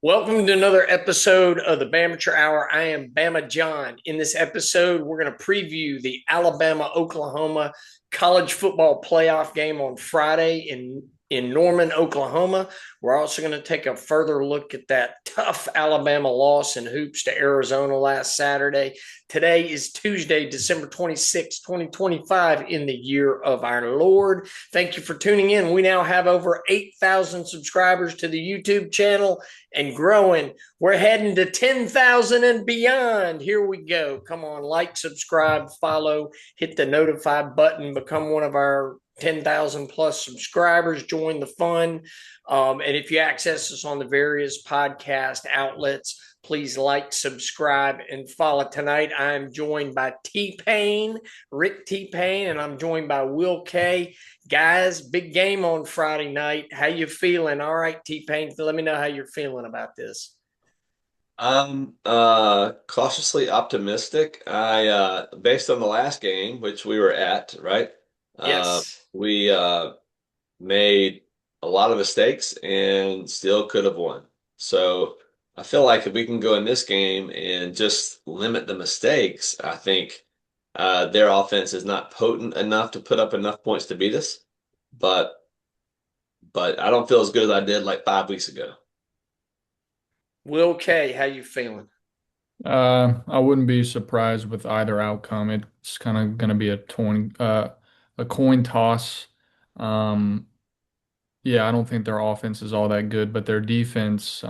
Welcome to another episode of the Bamateur Hour. I am Bama John. In this episode, we're going to preview the Alabama-Oklahoma college football playoff game on Friday in Norman, Oklahoma. We're also going to take a further look at that tough Alabama loss in hoops to Arizona last Saturday. Today is Tuesday, December 26, 2025, in the year of our Lord. Thank you for tuning in. We now have over 8,000 subscribers to the YouTube channel and growing. We're heading to 10,000 and beyond. Here we go. Come on, like, subscribe, follow, hit the notify button, become one of our 10,000 plus subscribers, join the fun. And if you access us on the various podcast outlets, please like, subscribe, and follow. Tonight, I'm joined by T-Pain, Rick T-Pain, and I'm joined by Will K. Guys, big game on Friday night. How you feeling? All right, T-Pain, let me know how you're feeling about this. I'm cautiously optimistic. I based on the last game, which we were at, right? Yes. We made a lot of mistakes and still could have won. So I feel like if we can go in this game and just limit the mistakes, I think their offense is not potent enough to put up enough points to beat us. But but I don't feel as good as I did like 5 weeks ago. Will K, how you feeling? I wouldn't be surprised with either outcome. It's kind of going to be a coin toss. Um, yeah, I don't think their offense is all that good, but their defense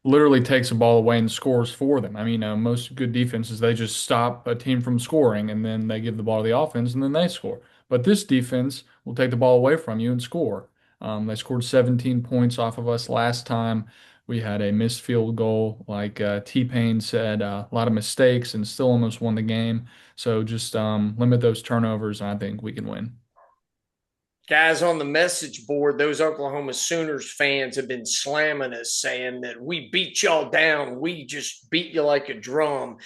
literally takes the ball away and scores for them. I mean, most good defenses, they just stop a team from scoring and then they give the ball to the offense and then they score. But this defense will take the ball away from you and score. They scored 17 points off of us last time. We had a missed field goal, like T-Pain said, a lot of mistakes and still almost won the game. So just limit those turnovers, and I think we can win. Guys on the message board, those Oklahoma Sooners fans have been slamming us, saying that we beat y'all down. We just beat you like a drum.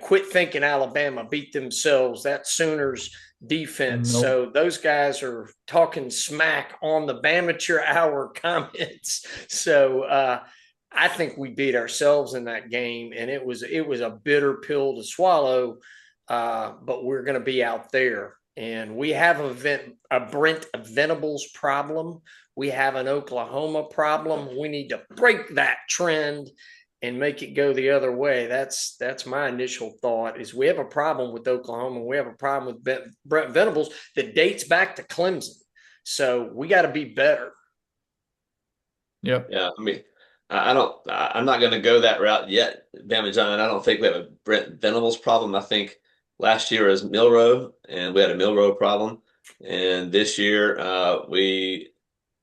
Quit thinking Alabama beat themselves. That Sooners defense. Nope. So those guys are talking smack on the Bamateur Hour comments. So I think we beat ourselves in that game, and it was a bitter pill to swallow. But we're going to be out there. And we have a Brent Venables problem. We have an Oklahoma problem. We need to break that trend and make it go the other way. That's my initial thought. Is we have a problem with Oklahoma. We have a problem with Brent Venables that dates back to Clemson. So we got to be better. Yep. Yeah, I mean, I don't. I'm not going to go that route yet, Bama John. I don't think we have a Brent Venables problem. I think last year was Milrow, and we had a Milrow problem, and this year we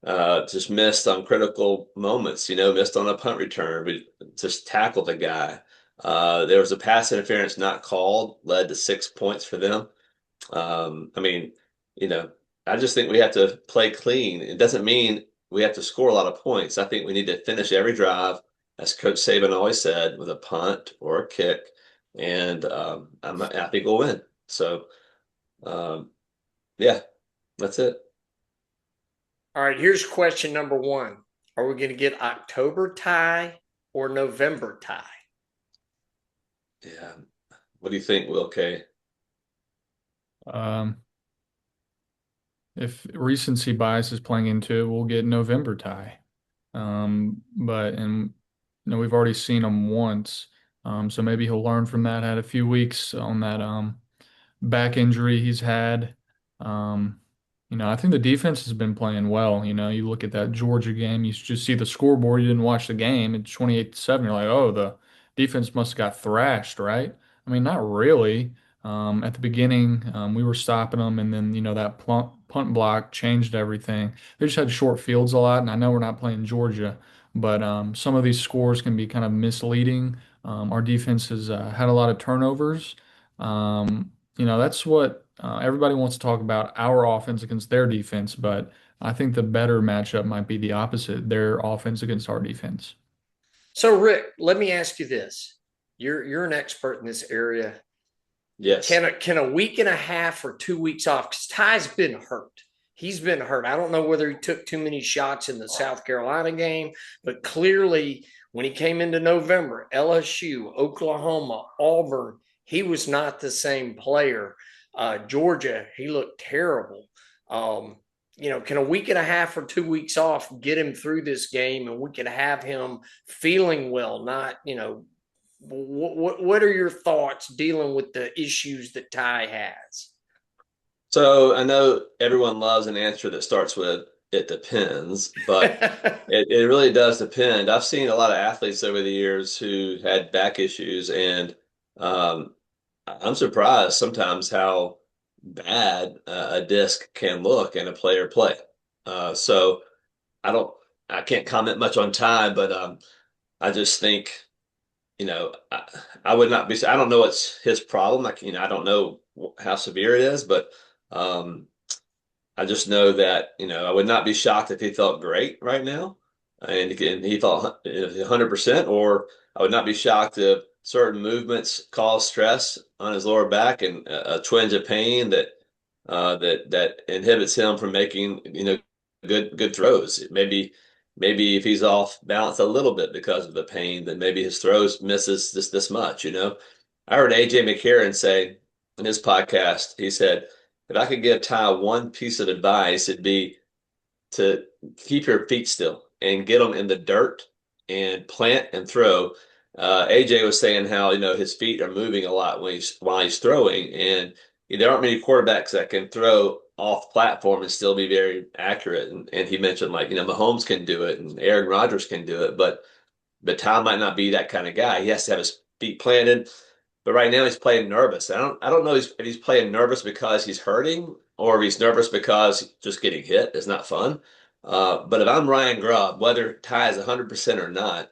just missed on critical moments. Missed on a punt return. We just tackled a guy. There was a pass interference not called, led to 6 points for them. I mean, you know, I just think we have to play clean. It doesn't mean we have to score a lot of points. I think we need to finish every drive, as Coach Saban always said, with a punt or a kick, and I think we'll win. So, um, yeah, that's it. All right, here's question number one. Are we going to get October tie or November tie? Yeah. What do you think, Will K? Um, if recency bias is playing into it, we'll get November tie. But and we've already seen him once. So maybe he'll learn from that. Had a few weeks on that back injury he's had. Um, I think the defense has been playing well. You look at that Georgia game, you just see the scoreboard, you didn't watch the game. It's 28-7. You're like, oh, the defense must have got thrashed, right? I mean, not really. At the beginning, we were stopping them, and then that punt block changed everything. They just had short fields a lot, and I know we're not playing Georgia, but some of these scores can be kind of misleading. Our defense has had a lot of turnovers. That's what everybody wants to talk about, our offense against their defense, but I think the better matchup might be the opposite, their offense against our defense. So, Rick, let me ask you this. You're an expert in this area. Yes. Can a week and a half or 2 weeks off? Because Ty's been hurt. he's been hurt. I don't know whether he took too many shots in the South Carolina game, but clearly when he came into November, LSU, Oklahoma, Auburn, he was not the same player. Georgia, he looked terrible. Um, can a week and a half or 2 weeks off get him through this game and we can have him feeling well, not, what are your thoughts dealing with the issues that Ty has? So I know everyone loves an answer that starts with "it depends," but it really does depend. I've seen a lot of athletes over the years who had back issues, and um, I'm surprised sometimes how bad a disc can look in a player play. So I don't, I can't comment much on Ty, but I just think, I would not be. I don't know what's his problem. Like, I don't know how severe it is, but um, I just know that, I would not be shocked if he felt great right now and he felt 100%, or I would not be shocked if certain movements cause stress on his lower back and a twinge of pain that inhibits him from making, good throws. Maybe if he's off balance a little bit because of the pain, then maybe his throws misses this much. I heard AJ McCarron say in his podcast, he said, if I could give Ty one piece of advice, it'd be to keep your feet still and get them in the dirt and plant and throw. AJ was saying how his feet are moving a lot while he's throwing, and there aren't many quarterbacks that can throw off platform and still be very accurate. And he mentioned, like, Mahomes can do it and Aaron Rodgers can do it, but Ty might not be that kind of guy. He has to have his feet planted. But right now he's playing nervous. I don't know if he's playing nervous because he's hurting or if he's nervous because just getting hit is not fun. But if I'm Ryan Grubb, whether Ty is 100% or not,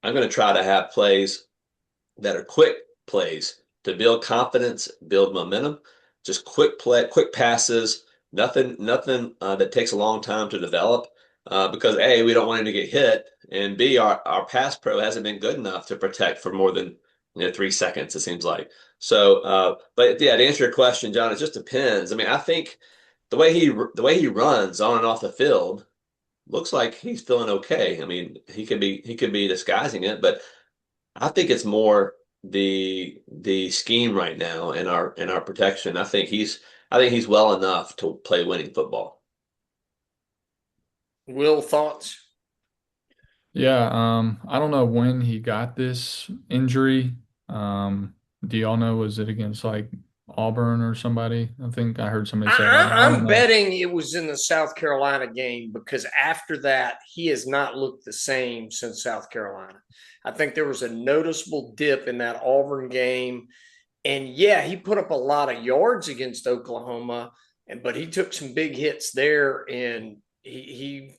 I'm going to try to have plays that are quick plays to build confidence, build momentum, just quick passes, nothing that takes a long time to develop. Because A, we don't want him to get hit, and B, our pass pro hasn't been good enough to protect for more than 3 seconds, it seems like. So, but yeah, to answer your question, John, it just depends. I mean, I think the way he runs on and off the field looks like he's feeling okay. I mean, he could be disguising it, but I think it's more the scheme right now in our protection. I think he's well enough to play winning football. Will, thoughts? Yeah, I don't know when he got this injury. Um, do y'all know, was it against like Auburn or somebody? I think I heard somebody say that. I don't I'm know. betting it was in the South Carolina game because after that, he has not looked the same since South Carolina. I think there was a noticeable dip in that Auburn game. And yeah, he put up a lot of yards against Oklahoma, but he took some big hits there. And he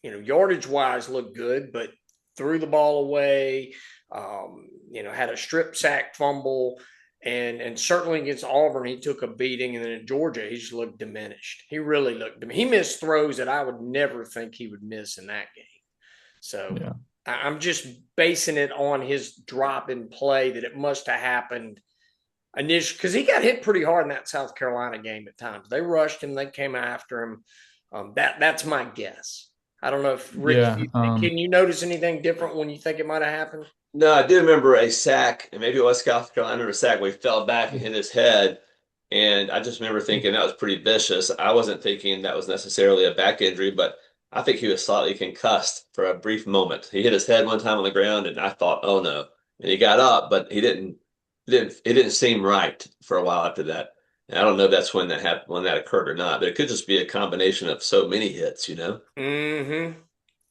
yardage wise looked good, but threw the ball away, had a strip sack fumble. And certainly against Auburn, he took a beating. And then in Georgia, he just looked diminished. He really looked. He missed throws that I would never think he would miss in that game. So Yeah. I'm just basing it on his drop in play that it must have happened initially because he got hit pretty hard in that South Carolina game at times. They rushed him, they came after him. That's my guess. I don't know if Rick, Yeah. can you notice anything different when you think it might have happened? No, I do remember a sack, and maybe it was South Carolina, a sack where he fell back and hit his head. And I just remember thinking that was pretty vicious. I wasn't thinking that was necessarily a back injury, but I think he was slightly concussed for a brief moment. He hit his head one time on the ground, and I thought, oh no. And he got up, but it didn't seem right for a while after that. And I don't know if that's when that occurred or not, but it could just be a combination of so many hits. Mm-hmm.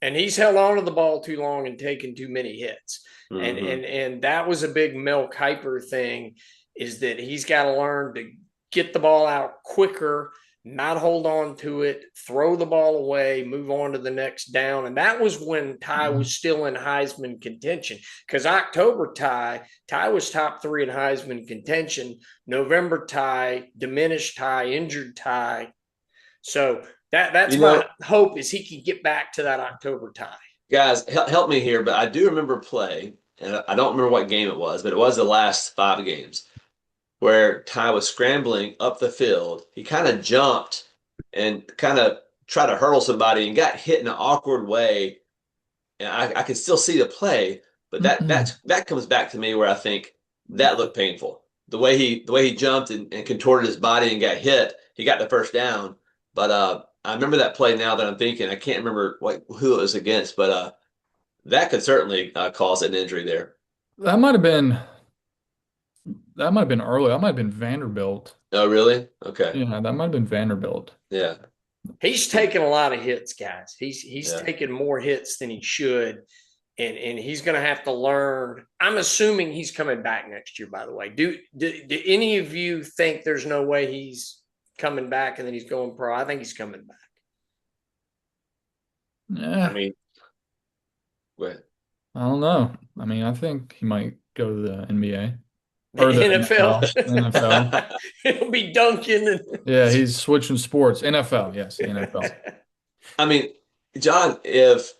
And he's held on to the ball too long and taken too many hits. And Hmm. and and that was a big Mel Kiper thing, is that he's got to learn to get the ball out quicker, not hold on to it, throw the ball away, move on to the next down. And that was when Ty was still in Heisman contention. Because October Ty was top three in Heisman contention. November Ty, diminished Ty, injured Ty. So that's You my know, hope is he can get back to that October tie. Guys, help me here, but I do remember play, and I don't remember what game it was, but it was the last 5 games where Ty was scrambling up the field. He kind of jumped and kind of try to hurdle somebody and got hit in an awkward way. And I could still see the play, but that comes back to me where I think that looked painful. The way he jumped and contorted his body and got hit, he got the first down. But I remember that play now that I'm thinking. I can't remember who it was against, but that could certainly cause an injury there. That might have been that might have been early. That might have been Vanderbilt. Oh, really? Okay. Yeah, that might have been Vanderbilt. Yeah. He's taken a lot of hits, guys. He's Yeah. taken more hits than he should, and he's going to have to learn. I'm assuming he's coming back next year. By the way, do any of you think there's no way he's coming back and then he's going pro? I think he's coming back. I Yeah, mean, well, I don't know. I mean, I think he might go to the NBA The or the NFL. NFL. NFL, it'll be Duncan Yeah, he's switching sports. NFL, yes, the NFL. I mean, John, if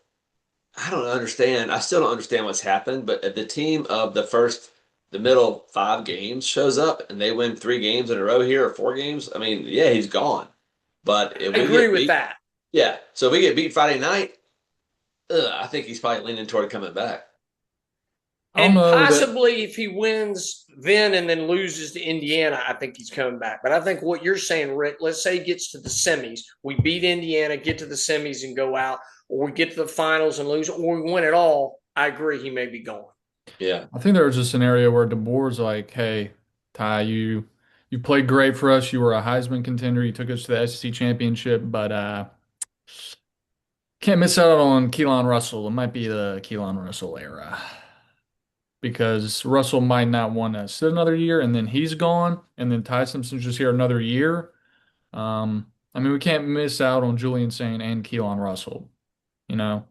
I don't understand. I still don't understand what's happened, but if the team of the middle five games shows up and they win 3 games in a row here or 4 games, I mean, yeah, he's gone. But if I we agree get with beat, that. yeah, so if we get beat Friday night, I think he's probably leaning toward coming back. I don't And know that. possibly if he wins then and then loses to Indiana, I think he's coming back. But I think what you're saying, Rick, let's say he gets to the semis. We beat Indiana, get to the semis and go out, or we get to the finals and lose, or we win it all. I agree he may be going. Yeah. I think there was a scenario where DeBoer's like, "Hey, Ty, you played great for us. You were a Heisman contender. You took us to the SEC championship, but can't miss out on Keelan Russell. It might be the Keelan Russell era because Russell might not want to sit another year, and then he's gone, and then Ty Simpson's just here another year. I mean, we can't miss out on Julian Saint and Keelan Russell, you know,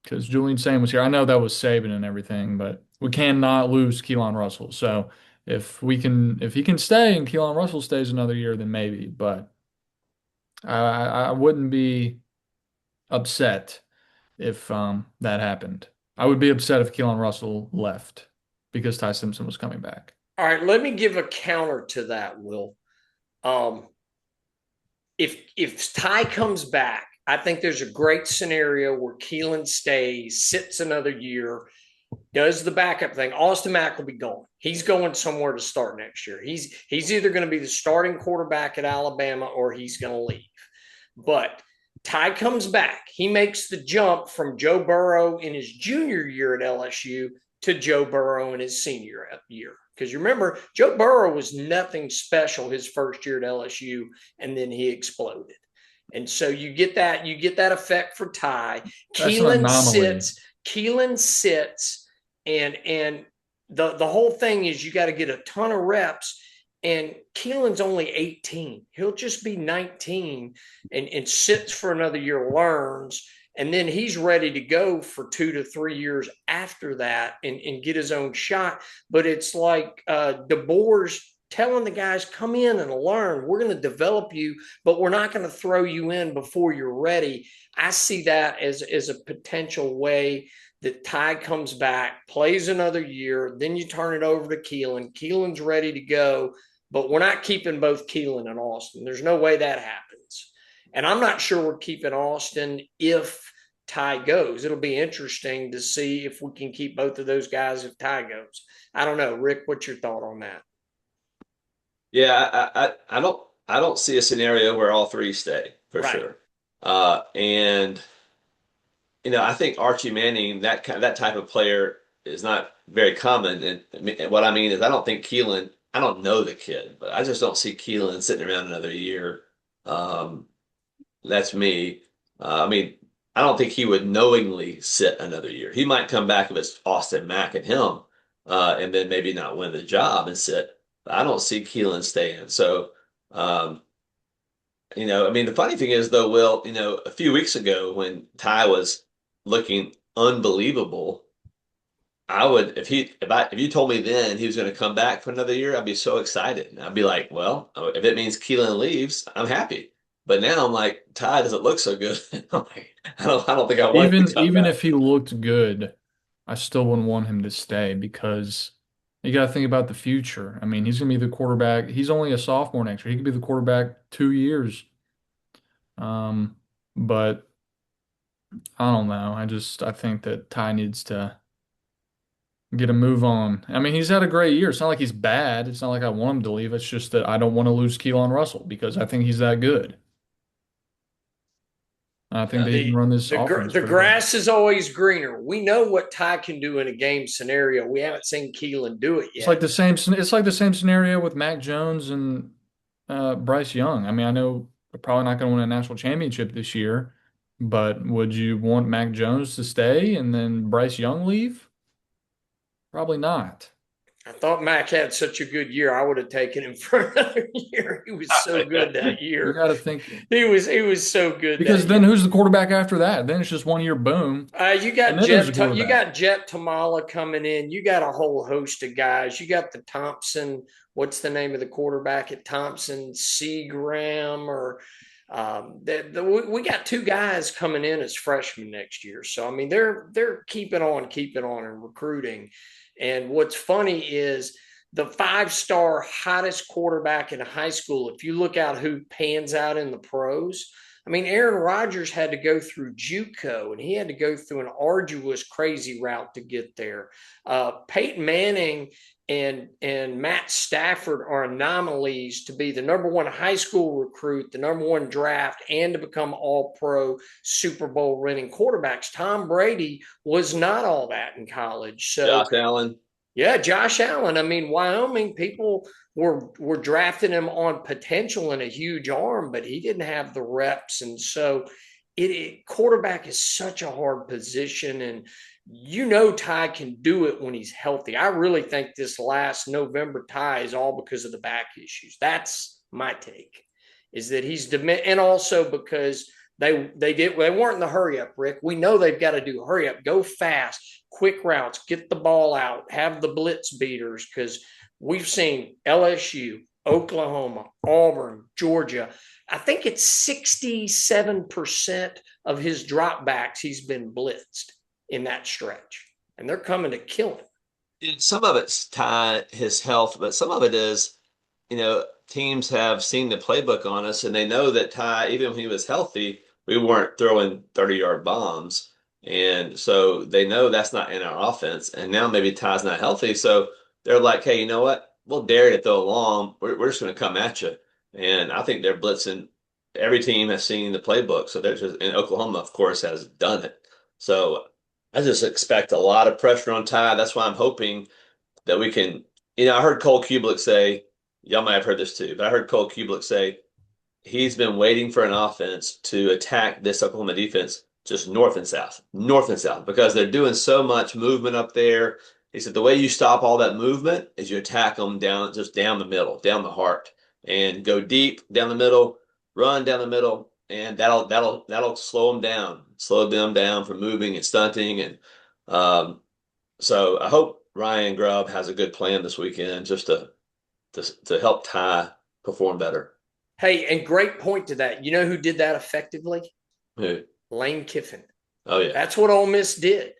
because Julian Saint was here. I know that was Saban and everything, but we cannot lose Keelan Russell. So if he can stay and Keelan Russell stays another year, then maybe. But I wouldn't be upset if that happened. I would be upset if Keelan Russell left because Ty Simpson was coming back. All right, let me give a counter to that, Will. Um, if Ty comes back, I think there's a great scenario where Keelan stays, sits another year, does the backup thing. Austin Mack will be gone. He's going somewhere to start next year. He's either going to be the starting quarterback at Alabama or he's going to leave. But Ty comes back. He makes the jump from Joe Burrow in his junior year at LSU to Joe Burrow in his senior year. Because you remember, Joe Burrow was nothing special his first year at LSU, and then he exploded. And so you get that effect for Ty. That's an Keelan anomaly. sits, Keelan sits, and the whole thing is you got to get a ton of reps. And Keelan's only 18. He'll just be 19 and sits for another year, learns, and then he's ready to go for 2 to 3 years after that and get his own shot. But it's like DeBoer's telling the guys, come in and learn. We're going to develop you, but we're not going to throw you in before you're ready. I see that as a potential way that Ty comes back, plays another year, then you turn it over to Keelan. Keelan's ready to go, but we're not keeping both Keelan and Austin. There's no way that happens. And I'm not sure we're keeping Austin if Ty goes. It'll be interesting to see if we can keep both of those guys if Ty goes. I don't know. Rick, what's your thought on that? Yeah, I don't see a scenario where all three stay for Right. sure. And I think Archie Manning, that type of player is not very common. And what I mean is, I don't think Keelan. I don't know the kid, but I just don't see Keelan sitting around another year. Um, that's me. I mean, I don't think he would knowingly sit another year. He might come back if it's Austin Mack and him, and then maybe not win the job and sit. But I don't see Keelan staying. So, um, I mean, the funny thing is though, Will, a few weeks ago when Ty was looking unbelievable, I would if you told me then he was going to come back for another year, I'd be so excited. And I'd be like, well, if it means Keelan leaves, I'm happy. But now I'm like, Ty doesn't look so good. I'm like, I don't think I want him to come Even back. if he looked good, I still wouldn't want him to stay because you got to think about the future. I mean, he's going to be the quarterback. He's only a sophomore next year. He could be the quarterback 2 years. Um, but I don't know. I think that Ty needs to get a move on. I mean, he's had a great year. It's not like he's bad. It's not like I want him to leave. It's just that I don't want to lose Keelan Russell because I think he's that good. I think Yeah. that he can the run this offense the pretty well. grass is always greener. We know what Ty can do in a game scenario. We haven't seen Keelan do it It's yet. like the same. It's like the same scenario with Mac Jones and Bryce Young. I mean, I know we're probably not going to win a national championship this year, but would you want Mac Jones to stay and then Bryce Young leave? Probably not. I thought Mac had such a good year. I would have taken him for another year. He was so good that You year. got to think He was so good because that then year. who's the quarterback after that? Then it's just 1 year boom, You and got then who's the You quarterback? got Jet Tamala coming in. You got a whole host of guys. You got the Thompson. What's the name of the quarterback at Thompson? Seagram or we got two guys coming in as freshmen next year. So I mean they're keeping on and recruiting. And what's funny is the 5-star hottest quarterback in high school. If you look out who pans out in the pros, I mean, Aaron Rodgers had to go through JUCO, and he had to go through an arduous, crazy route to get there. Peyton Manning and Matt Stafford are anomalies to be the number one high school recruit, the number one draft, and to become All Pro, Super Bowl winning quarterbacks. Tom Brady was not all that in college, so Josh Allen. yeah, Josh Allen. I mean, Wyoming people were drafting him on potential and a huge arm, but he didn't have the reps, and so quarterback is such a hard position, and Ty can do it when he's healthy. I really think this last November Ty is all because of the back issues. That's my take, is that and also because they weren't in the hurry up, Rick. We know they've got to do hurry up, go fast, quick routes, get the ball out, have the blitz beaters, because we've seen LSU, Oklahoma, Auburn, Georgia. I think it's 67% of his dropbacks he's been blitzed in that stretch. And they're coming to kill him. And some of it's his health, but some of it is, teams have seen the playbook on us and they know that Ty, even when he was healthy, we weren't throwing 30-yard bombs. And so they know that's not in our offense. And now maybe Ty's not healthy. So they're like, hey, you know what? We'll dare you to throw long. We're just going to come at you. And I think they're blitzing. Every team has seen the playbook. So they're just, and Oklahoma, of course, has done it. So I just expect a lot of pressure on Ty. That's why I'm hoping that we can. I heard Cole Kubelik say, y'all might have heard this too, but I heard Cole Kubelik say he's been waiting for an offense to attack this Oklahoma defense just north and south, because they're doing so much movement up there. He said the way you stop all that movement is you attack them just down the middle, down the heart, and go deep down the middle, run down the middle, and that'll slow them down from moving and stunting. And so I hope Ryan Grubb has a good plan this weekend just to help Ty perform better. Hey, and great point to that. You know who did that effectively? Who? Lane Kiffin. Oh yeah, That's what Ole Miss did.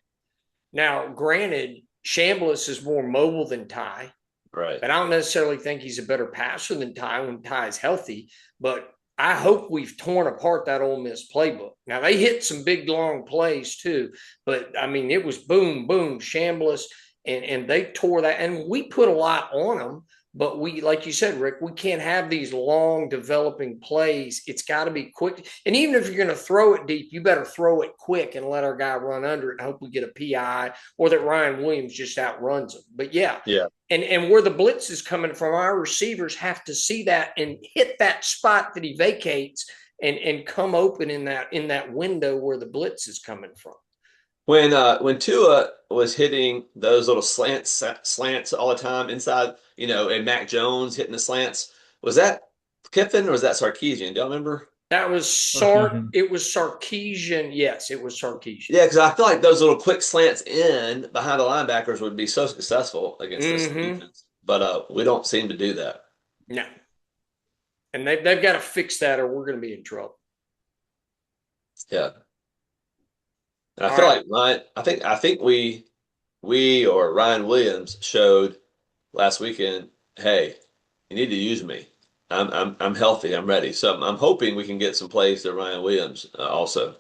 Now, granted, Chambliss is more mobile than Ty, right. but I don't necessarily think he's a better passer than Ty when Ty is healthy. But I hope we've torn apart that Ole Miss playbook. Now, they hit some big, long plays too, but I mean, it was boom, boom, Chambliss, and they tore that. And we put a lot on them, but we, like you said, Rick, we can't have these long developing plays. It's got to be quick. And even if you're going to throw it deep, you better throw it quick and let our guy run under it and hope we get a PI or that Ryan Williams just outruns him. But yeah, Yeah. and where the blitz is coming from, our receivers have to see that and hit that spot that he vacates and come open in that window where the blitz is coming from. When Tua was hitting those little slants all the time inside, and Mac Jones hitting the slants, was that Kiffin or was that Sarkisian? Do y'all remember? That was Sarkisian. It was Sarkisian. Yes, it was Sarkisian. Yeah, because I feel like those little quick slants in behind the linebackers would be so successful against this Mm-hmm. defense, but we don't seem to do that. No, and they've got to fix that, or we're going to be in trouble. Yeah, and I All feel right. like Ryan. I think we or Ryan Williams showed last weekend. Hey, you need to use me. I'm healthy. I'm ready. So I'm hoping we can get some plays to Ryan Williams also.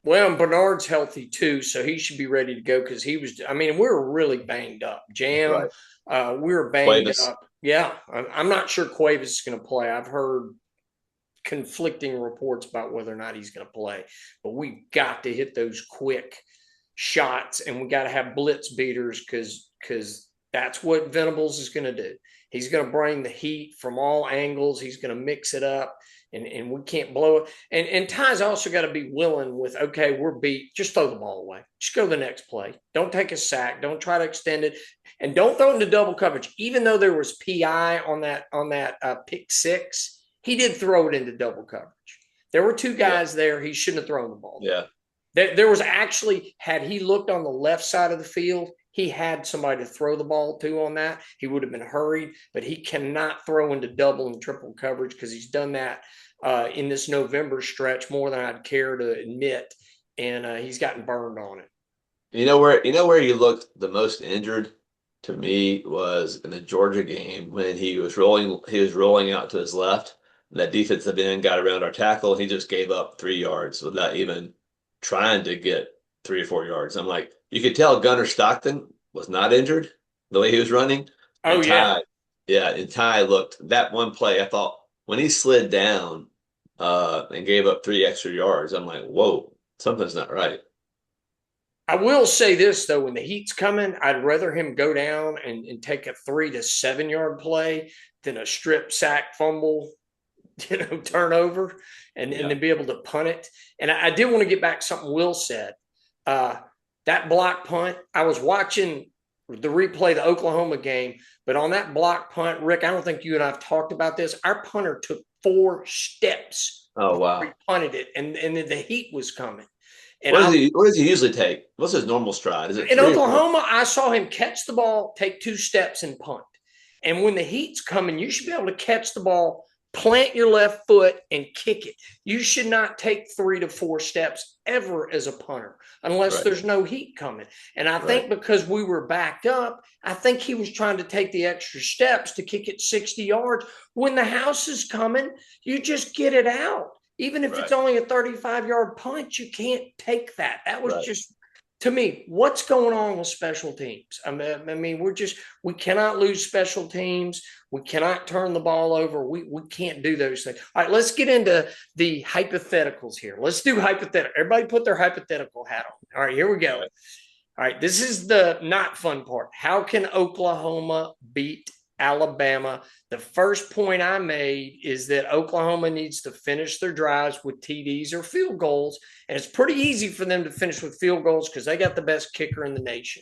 Well, and Bernard's healthy too, so he should be ready to go because he was. I mean, we were really banged up. Jam, Right. we were banged Cuevas. up. Yeah, I'm not sure Cuevas is going to play. I've heard conflicting reports about whether or not he's going to play, but we got to hit those quick shots, and we got to have blitz beaters because that's what Venables is going to do. He's going to bring the heat from all angles. He's going to mix it up, and we can't blow it. And Ty's also got to be willing with, okay, we're beat. Just throw the ball away. Just go to the next play. Don't take a sack. Don't try to extend it, and don't throw it into double coverage. Even though there was PI on that pick six, he did throw it into double coverage. There were two Yeah. guys there. He shouldn't have thrown the ball. Yeah. There was actually, had he looked on the left side of the field, he had somebody to throw the ball to on that. He would have been hurried, but he cannot throw into double and triple coverage because he's done that in this November stretch more than I'd care to admit, and he's gotten burned on it. You know where he looked the most injured to me was in the Georgia game when he was rolling out to his left. And that defensive end got around our tackle and he just gave up 3 yards without even trying to get 3 or 4 yards. I'm like, you could tell Gunnar Stockton was not injured the way he was running. Oh, And yeah. Ty looked that one play, I thought when he slid down and gave up 3 extra yards, I'm like, whoa, something's not right. I will say this, though, when the heat's coming, I'd rather him go down and take a 3 to 7 yard play than a strip sack fumble turnover and Yeah. to be able to punt it. And I did want to get back to something Will said. Uh, that block punt, I was watching the replay of the Oklahoma game, but on that block punt, Rick, I don't think you and I have talked about this. Our punter took 4 steps Oh before he wow. punted it, and the heat was coming. And What does he usually take? What's his normal stride? Is it in 3 or 4? Oklahoma, I saw him catch the ball, take 2 steps, and punt. And when the heat's coming, you should be able to catch the ball, plant your left foot, and kick it. You should not take 3 to 4 steps ever as a punter unless Right, there's no heat coming. And I right, think because we were backed up, I think he was trying to take the extra steps to kick it 60 yards. When the house is coming, you just get it out. Even if it's right, only a 35-yard punch, you can't take that. That was right. just, to me, what's going on with special teams? I mean, we cannot lose special teams. We cannot turn the ball over. We can't do those things. All right, let's get into the hypotheticals here. Let's do hypothetical. Everybody put their hypothetical hat on. All right, here we All go. right. All right, this is the not fun part. How can Oklahoma beat Alabama? The first point I made is that Oklahoma needs to finish their drives with TDs or field goals. And it's pretty easy for them to finish with field goals because they got the best kicker in the nation.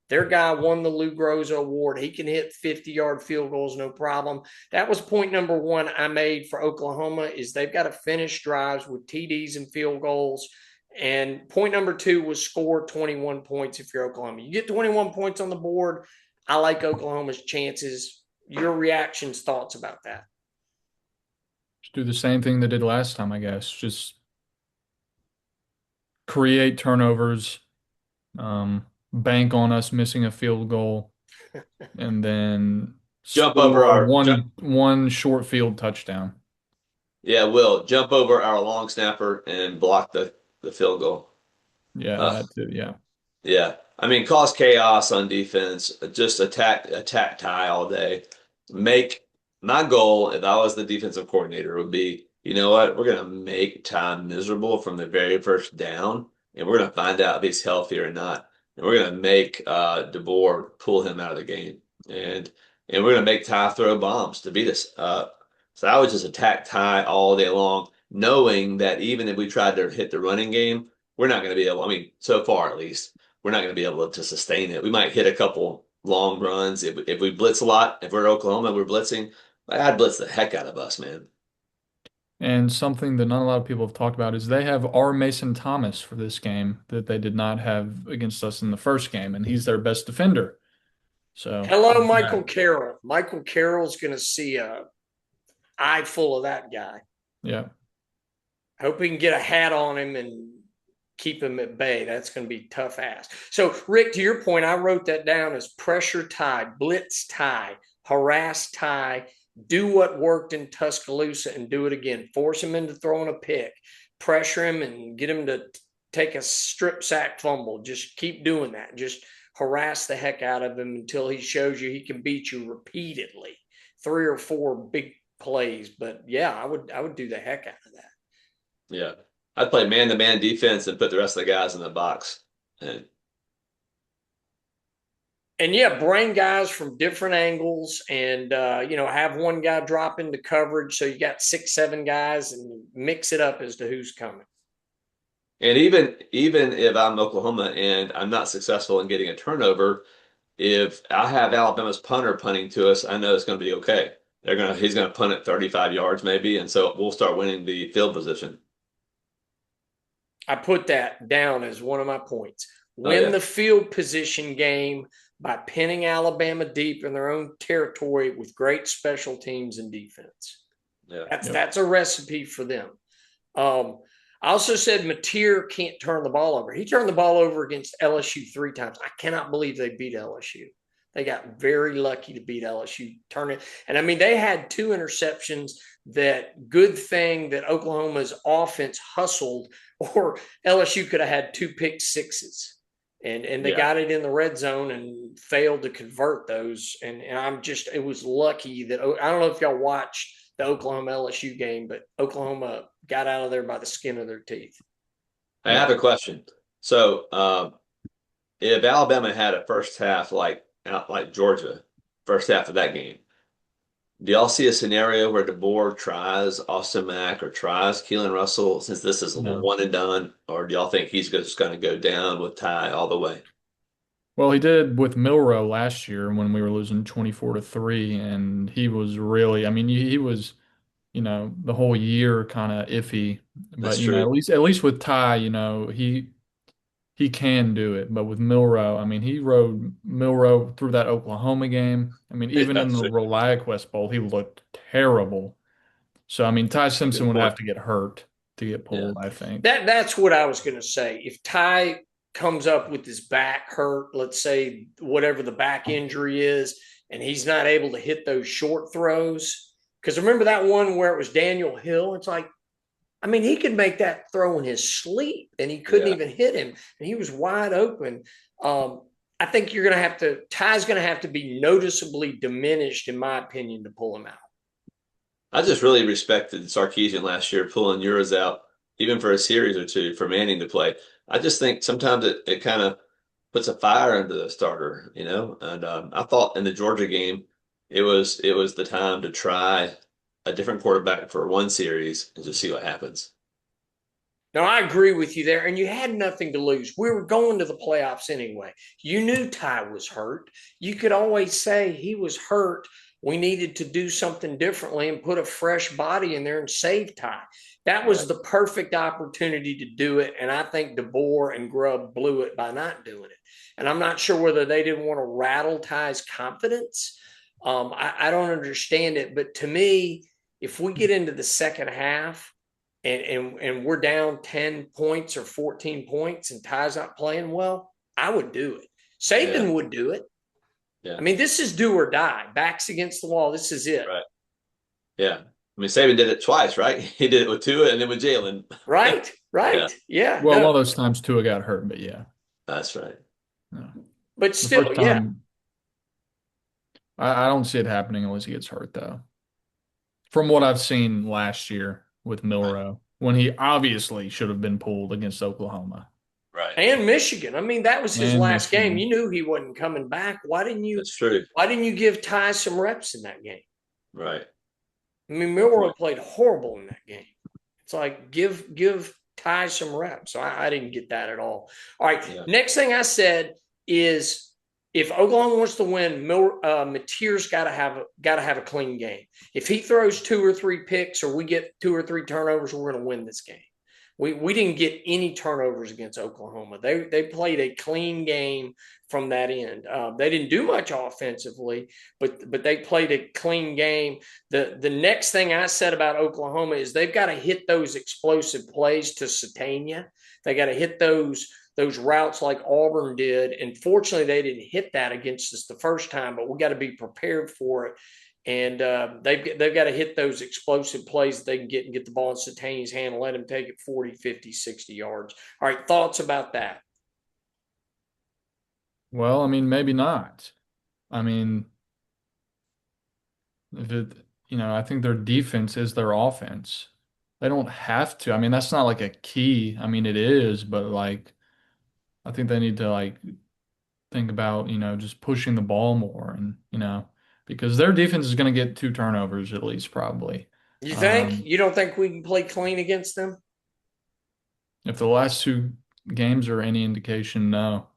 Their guy won the Lou Groza Award. He can hit 50-yard field goals, no problem. That was point number one I made for Oklahoma is they've got to finish drives with TDs and field goals. And point number two was score 21 points if you're Oklahoma. You get 21 points on the board. I like Oklahoma's chances. Your reactions, thoughts about that? Just do the same thing they did last time, I guess. Just create turnovers, bank on us missing a field goal, and then Jump over score our jump, one short field touchdown. yeah, Will jump over our long snapper and block the field goal. Yeah, Uh, that too. Yeah. yeah, I mean, cause chaos on defense. Just attack Ty all day. Make my goal if I was the defensive coordinator would be, you know what, we're gonna make Ty miserable from the very first down, and we're gonna find out if he's healthy or not, and we're gonna make DeBoer pull him out of the game, and we're gonna make Ty throw bombs to beat us. So I would just attack Ty all day long, knowing that even if we tried to hit the running game, we're not going to be able. I mean, so far at least, we're not going to be able to sustain it. We might hit a couple long runs if we blitz a lot. If we're Oklahoma, we're blitzing. I'd blitz the heck out of us, man. And something that not a lot of people have talked about is they have R. Mason Thomas for this game that they did not have against us in the first game, and he's their best defender. So, Hello, there's Michael that. Carroll. Michael Carroll's going to see a eye full of that guy. Yeah. Hope we can get a hat on him and keep him at bay. That's going to be tough ass. So, Rick, to your point, I wrote that down as pressure tie, blitz tie, harass tie, Do what worked in Tuscaloosa and do it again. Force him into throwing a pick, pressure him, and get him to take a strip sack fumble. Just keep doing that. Just harass the heck out of him until he shows you he can beat you repeatedly. 3 or 4 big plays. But yeah, I would do the heck out of that. Yeah. I'd play man-to-man defense and put the rest of the guys in the box. And yeah, bring guys from different angles and, have one guy drop into coverage. So you got 6, 7 guys and mix it up as to who's coming. And even if I'm Oklahoma and I'm not successful in getting a turnover, if I have Alabama's punter punting to us, I know it's going to be okay. He's going to punt it 35 yards maybe, and so we'll start winning the field position. I put that down as one of my points. Oh, Win yeah. the field position game by pinning Alabama deep in their own territory with great special teams and defense. Yeah. That's a recipe for them. I also said Mateer can't turn the ball over. He turned the ball over against LSU 3 times. I cannot believe they beat LSU. They got very lucky to beat LSU. And I mean, they had 2 interceptions. That good thing that Oklahoma's offense hustled, or LSU could have had 2 pick sixes. And they got it in the red zone and failed to convert those. And it was lucky that, I don't know if y'all watched the Oklahoma LSU game, but Oklahoma got out of there by the skin of their teeth. I have a question. So, if Alabama had a first half like Georgia, first half of that game, do y'all see a scenario where DeBoer tries Austin Mack or tries Keelan Russell since this is No. one and done, or do y'all think he's just going to go down with Ty all the way? Well, he did with Milrow last year when we were losing 24-3, and he was really, I mean, he was, the whole year kind of iffy. That's But, true. at least with Ty, he can do it. But with Milrow, I mean, he rode Milrow through that Oklahoma game. I mean, even in That's the true. ReliaQuest Bowl, he looked terrible. So, I mean, Ty Simpson Good would have point. to get hurt to get Yeah. pulled, I think. That's what I was going to say. If Ty comes up with his back hurt, let's say whatever the back injury is, and he's not able to hit those short throws, because remember that one where it was Daniel Hill? It's like, I mean, he could make that throw in his sleep, and he couldn't Yeah. even hit him, and he was wide open. I think Ty's going to have to be noticeably diminished, in my opinion, to pull him out. I just really respected Sarkisian last year pulling Euros out, even for a series or 2 for Manning to play. I just think sometimes it kind of puts a fire under the starter, And I thought in the Georgia game, it was the time to try a different quarterback for one series and just see what happens. No, I agree with you there. And you had nothing to lose. We were going to the playoffs anyway. You knew Ty was hurt. You could always say he was hurt. We needed to do something differently and put a fresh body in there and save Ty. That was the perfect opportunity to do it. And I think DeBoer and Grubb blew it by not doing it. And I'm not sure whether they didn't want to rattle Ty's confidence. I don't understand it. But to me, if we get into the second half, and we're down 10 points or 14 points and Ty's not playing well, I would do it. Saban would do it. Yeah. I mean, this is do or die. Backs against the wall. This is it. Right. Yeah. I mean, Saban did it twice, right? He did it with Tua and then with Jalen. Right. Yeah. Well, a no. lot of those times Tua got hurt, but yeah. That's right. No. But The still, first time, I don't see it happening unless he gets hurt, though. From what I've seen last year with Milrow, when he obviously should have been pulled against Oklahoma. Right. And Michigan. I mean, that was his And last Michigan. game. You knew he wasn't coming back. Why didn't you That's true. give Ty some reps in that game? Right. I mean, Milrow played horrible in that game. It's like give Ty some reps. So I didn't get that at all. All right. Yeah. Next thing I said is if Oklahoma wants to win, Mateer's got to have a clean game. If he throws 2 or 3 picks or we get 2 or 3 turnovers, we're going to win this game. We didn't get any turnovers against Oklahoma. They played a clean game from that end. They didn't do much offensively, but they played a clean game. The next thing I said about Oklahoma is they've got to hit those explosive plays to Satania. They got to hit those routes like Auburn did. And fortunately, they didn't hit that against us the first time, but we got to be prepared for it. And they've got to hit those explosive plays that they can get the ball in Satani's hand and let him take it 40, 50, 60 yards. All right, thoughts about that? Well, I mean, maybe not. I mean, if it, I think their defense is their offense. They don't have to. I mean, that's not like a key. I mean, it is, but like, I think they need to like think about, just pushing the ball more and, because their defense is going to get 2 turnovers at least, probably. You think? Um, You don't think we can play clean against them? if the last 2 games are any indication, no.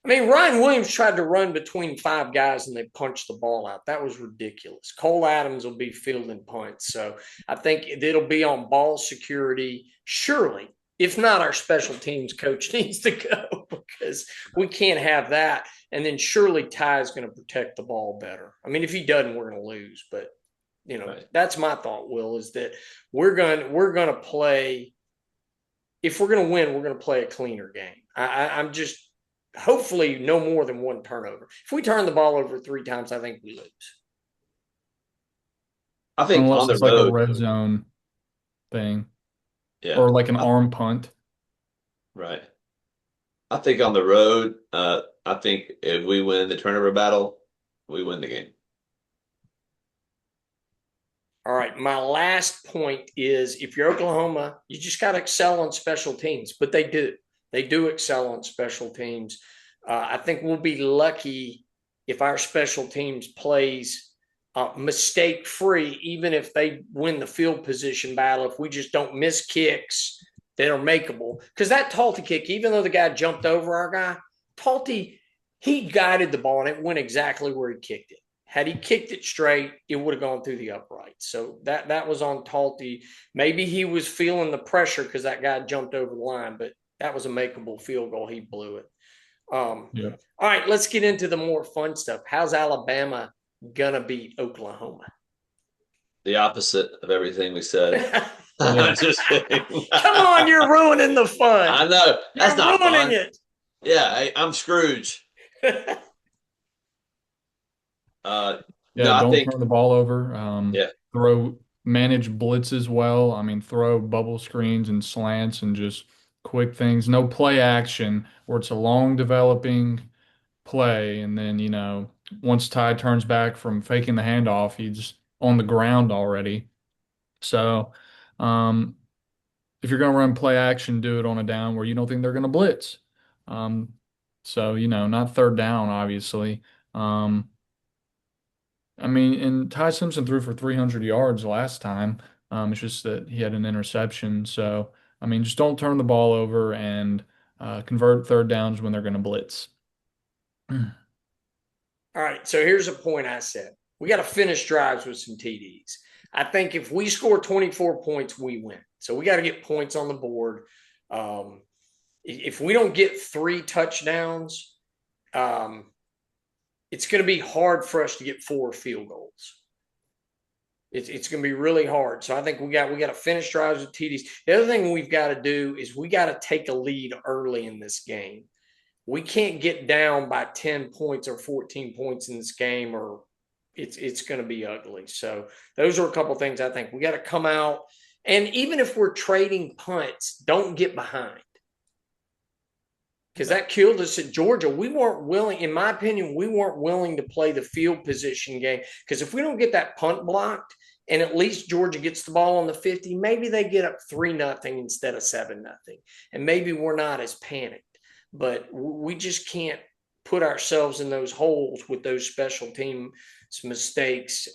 I mean, Ryan Williams tried to run between 5 guys and they punched the ball out. That was ridiculous. Cole Adams will be fielding punts. So I think it'll be on ball security, surely. If not, our special teams coach needs to go because we can't have that. And then surely Ty is going to protect the ball better. I mean, if he doesn't, we're going to lose. But Right. that's my thought, Will, is that we're going to play. If we're going to win, we're going to play a cleaner game. I'm just hopefully no more than 1 turnover. If we turn the ball over 3 times, I think we lose. I think on Unless the it's like a road, red zone thing yeah, or like an arm punt. right. I think on the road, I think if we win the turnover battle, we win the game. All right. My last point is if you're Oklahoma, you just got to excel on special teams, but they do. They do excel on special teams. I think we'll be lucky if our special teams plays mistake free, even if they win the field position battle. If we just don't miss kicks that are makeable, because that Talty kick, even though the guy jumped over our guy, Talty, he guided the ball and it went exactly where he kicked it. Had he kicked it straight, it would have gone through the uprights. So that was on Talty. Maybe he was feeling the pressure because that guy jumped over the line, but that was a makeable field goal. He blew it. Yeah. All right, let's get into the more fun stuff. How's Alabama gonna beat Oklahoma? The opposite of everything we said. Yeah. I'm just kidding. Come on, you're ruining the fun. I know. You're That's not ruining fun. it. Yeah, I'm Scrooge. No, Yeah, I don't think, turn the ball over. yeah, Manage blitzes well. I mean, throw bubble screens and slants and just quick things. No play action where it's a long developing play. And then, once Ty turns back from faking the handoff, he's on the ground already. So, um, if you're going to run play action, do it on a down where you don't think they're going to blitz. Um, so, not third down, obviously. Um, I mean, and Ty Simpson threw for 300 yards last time. It's just that he had an interception. So, I mean, just don't turn the ball over and convert third downs when they're going to blitz. All right, so here's a point I said. We got to finish drives with some TDs. I think if we score 24 points, we win. So we got to get points on the board. If we don't get 3 touchdowns, it's going to be hard for us to get 4 field goals. It's going to be really hard. So I think we got to finish drives with TDs. The other thing we've got to do is we got to take a lead early in this game. We can't get down by 10 points or 14 points in this game, or it's going to be ugly. So those are a couple of things I think we got to come out. And even if we're trading punts, don't get behind. Because that killed us at Georgia. We weren't willing, in my opinion, we weren't willing to play the field position game. Because if we don't get that punt blocked and at least Georgia gets the ball on the 50, maybe they get up 3-0 instead of 7-0. And maybe we're not as panicked. But we just can't put ourselves in those holes with those special teams mistakes.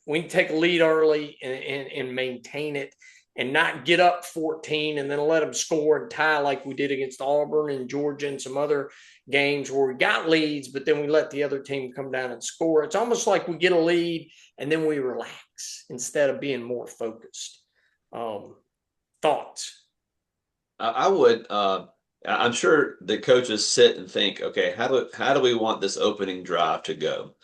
We can take a lead early and maintain it and not get up 14 and then let them score and tie like we did against Auburn and Georgia and some other games where we got leads, but then we let the other team come down and score. It's almost like we get a lead and then we relax instead of being more focused. Thoughts? I would. I'm sure the coaches sit and think, okay, how do we want this opening drive to go?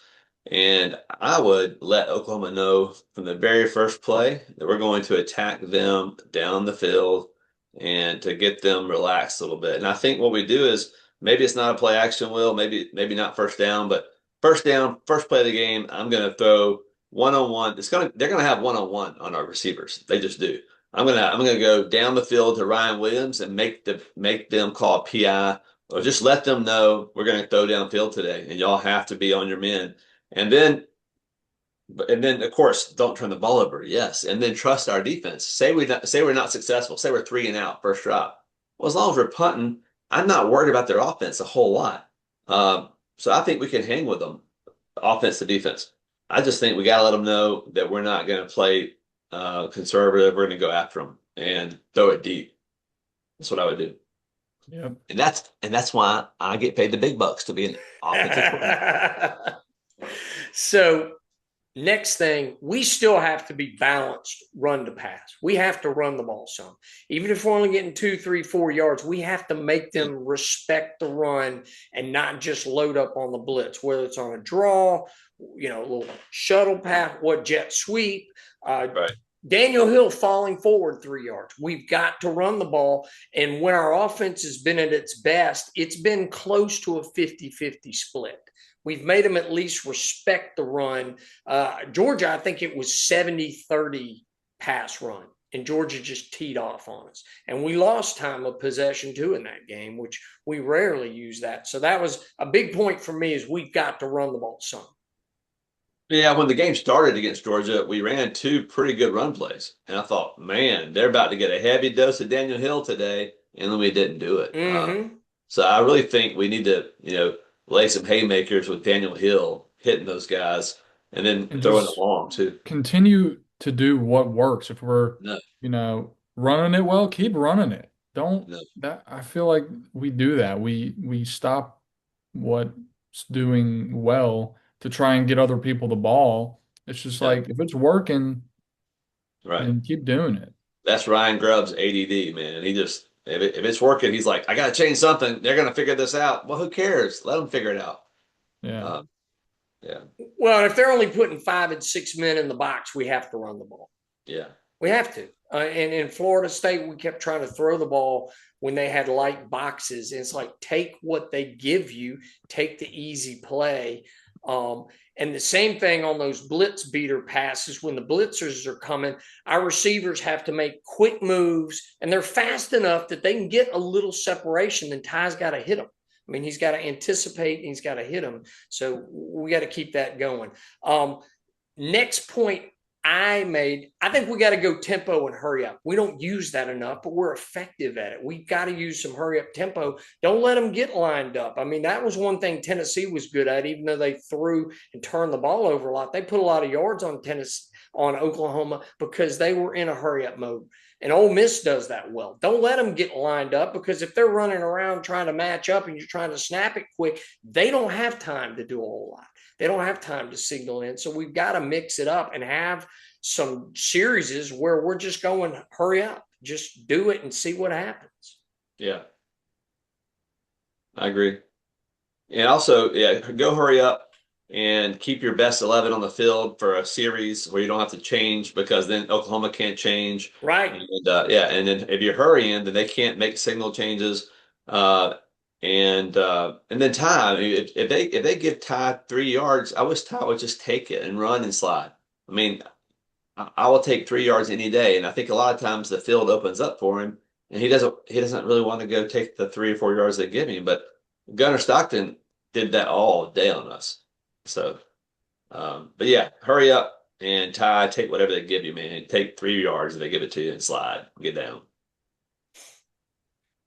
And I would let Oklahoma know from the very first play that we're going to attack them down the field and to get them relaxed a little bit. And I think what we do is maybe it's not a play action, Will, maybe not first down, but first down, first play of the game, I'm going to throw one-on-one. They're gonna have one-on-one on our receivers. They just do. I'm gonna go down the field to Ryan Williams and make them call PI or just let them know we're gonna throw downfield today and y'all have to be on your men. And then of course don't turn the ball over. Yes, and then trust our defense. Say we're not successful. Say we're 3 and out first drive. Well, as long as we're punting, I'm not worried about their offense a whole lot. So I think we can hang with them, offense to defense. I just think we got to let them know that we're not going to play conservative. We're going to go after them and throw it deep. That's what I would do. Yep. And that's why I get paid the big bucks to be an offensive coordinator. So next thing, we still have to be balanced run to pass. We have to run the ball some. Even if we're only getting 2, 3, 4 yards, we have to make them respect the run and not just load up on the blitz, whether it's on a draw, a little shuttle pass, jet sweep. Right. Daniel Hill falling forward 3 yards. We've got to run the ball. And when our offense has been at its best, it's been close to a 50-50 split. We've made them at least respect the run. Georgia, I think it was 70-30 pass run, and Georgia just teed off on us. And we lost time of possession too in that game, which we rarely use that. So that was a big point for me is we've got to run the ball some. Yeah, when the game started against Georgia, we ran 2 pretty good run plays. And I thought, man, they're about to get a heavy dose of Daniel Hill today. And then we didn't do it. Mm-hmm. So I really think we need to, lay some haymakers with Daniel Hill hitting those guys and then And throwing it just long too. continue to do what works. If we're, No, running it well, keep running it. Don't no, that I feel like we do that. We stop what's doing well to try and get other people the ball. It's just yeah, like if it's working, right. then keep doing it. That's Ryan Grubb's ADD, man. He just if it's working, he's like, I got to change something. They're gonna figure this out. Well, who cares? Let them figure it out. Yeah. Uh, yeah, Well, if they're only putting 5 and 6 men in the box, we have to run the ball. yeah, We have to. And in Florida State, we kept trying to throw the ball when they had light boxes. And it's like, take what they give you, take the easy play. And the same thing on those blitz beater passes. When the blitzers are coming, our receivers have to make quick moves, and they're fast enough that they can get a little separation. Then Ty's got to hit them. I mean, he's got to anticipate and he's got to hit them. So we got to keep that going. Next point I think we got to go tempo and hurry up. We don't use that enough, but we're effective at it. We've got to use some hurry up tempo. Don't let them get lined up. I mean, that was one thing Tennessee was good at, even though they threw and turned the ball over a lot. They put a lot of yards on Oklahoma because they were in a hurry up mode. And Ole Miss does that well. Don't let them get lined up because if they're running around trying to match up and you're trying to snap it quick, they don't have time to do a whole lot. They don't have time to signal in. So we've got to mix it up and have some series where we're just going, hurry up, just do it and see what happens. yeah. I agree. And also, yeah, go hurry up and keep your best 11 on the field for a series where you don't have to change because then Oklahoma can't change. Right. And yeah, and then if you're hurrying, then they can't make signal changes. And then Ty, I mean, if they give Ty 3 yards, I wish Ty would just take it and run and slide. I mean, I will take 3 yards any day, and I think a lot of times the field opens up for him, and he doesn't really want to go take the 3 or 4 yards they give him. But Gunnar Stockton did that all day on us. So, but yeah, hurry up and Ty, take whatever they give you, man. Take 3 yards if they give it to you and slide, get down.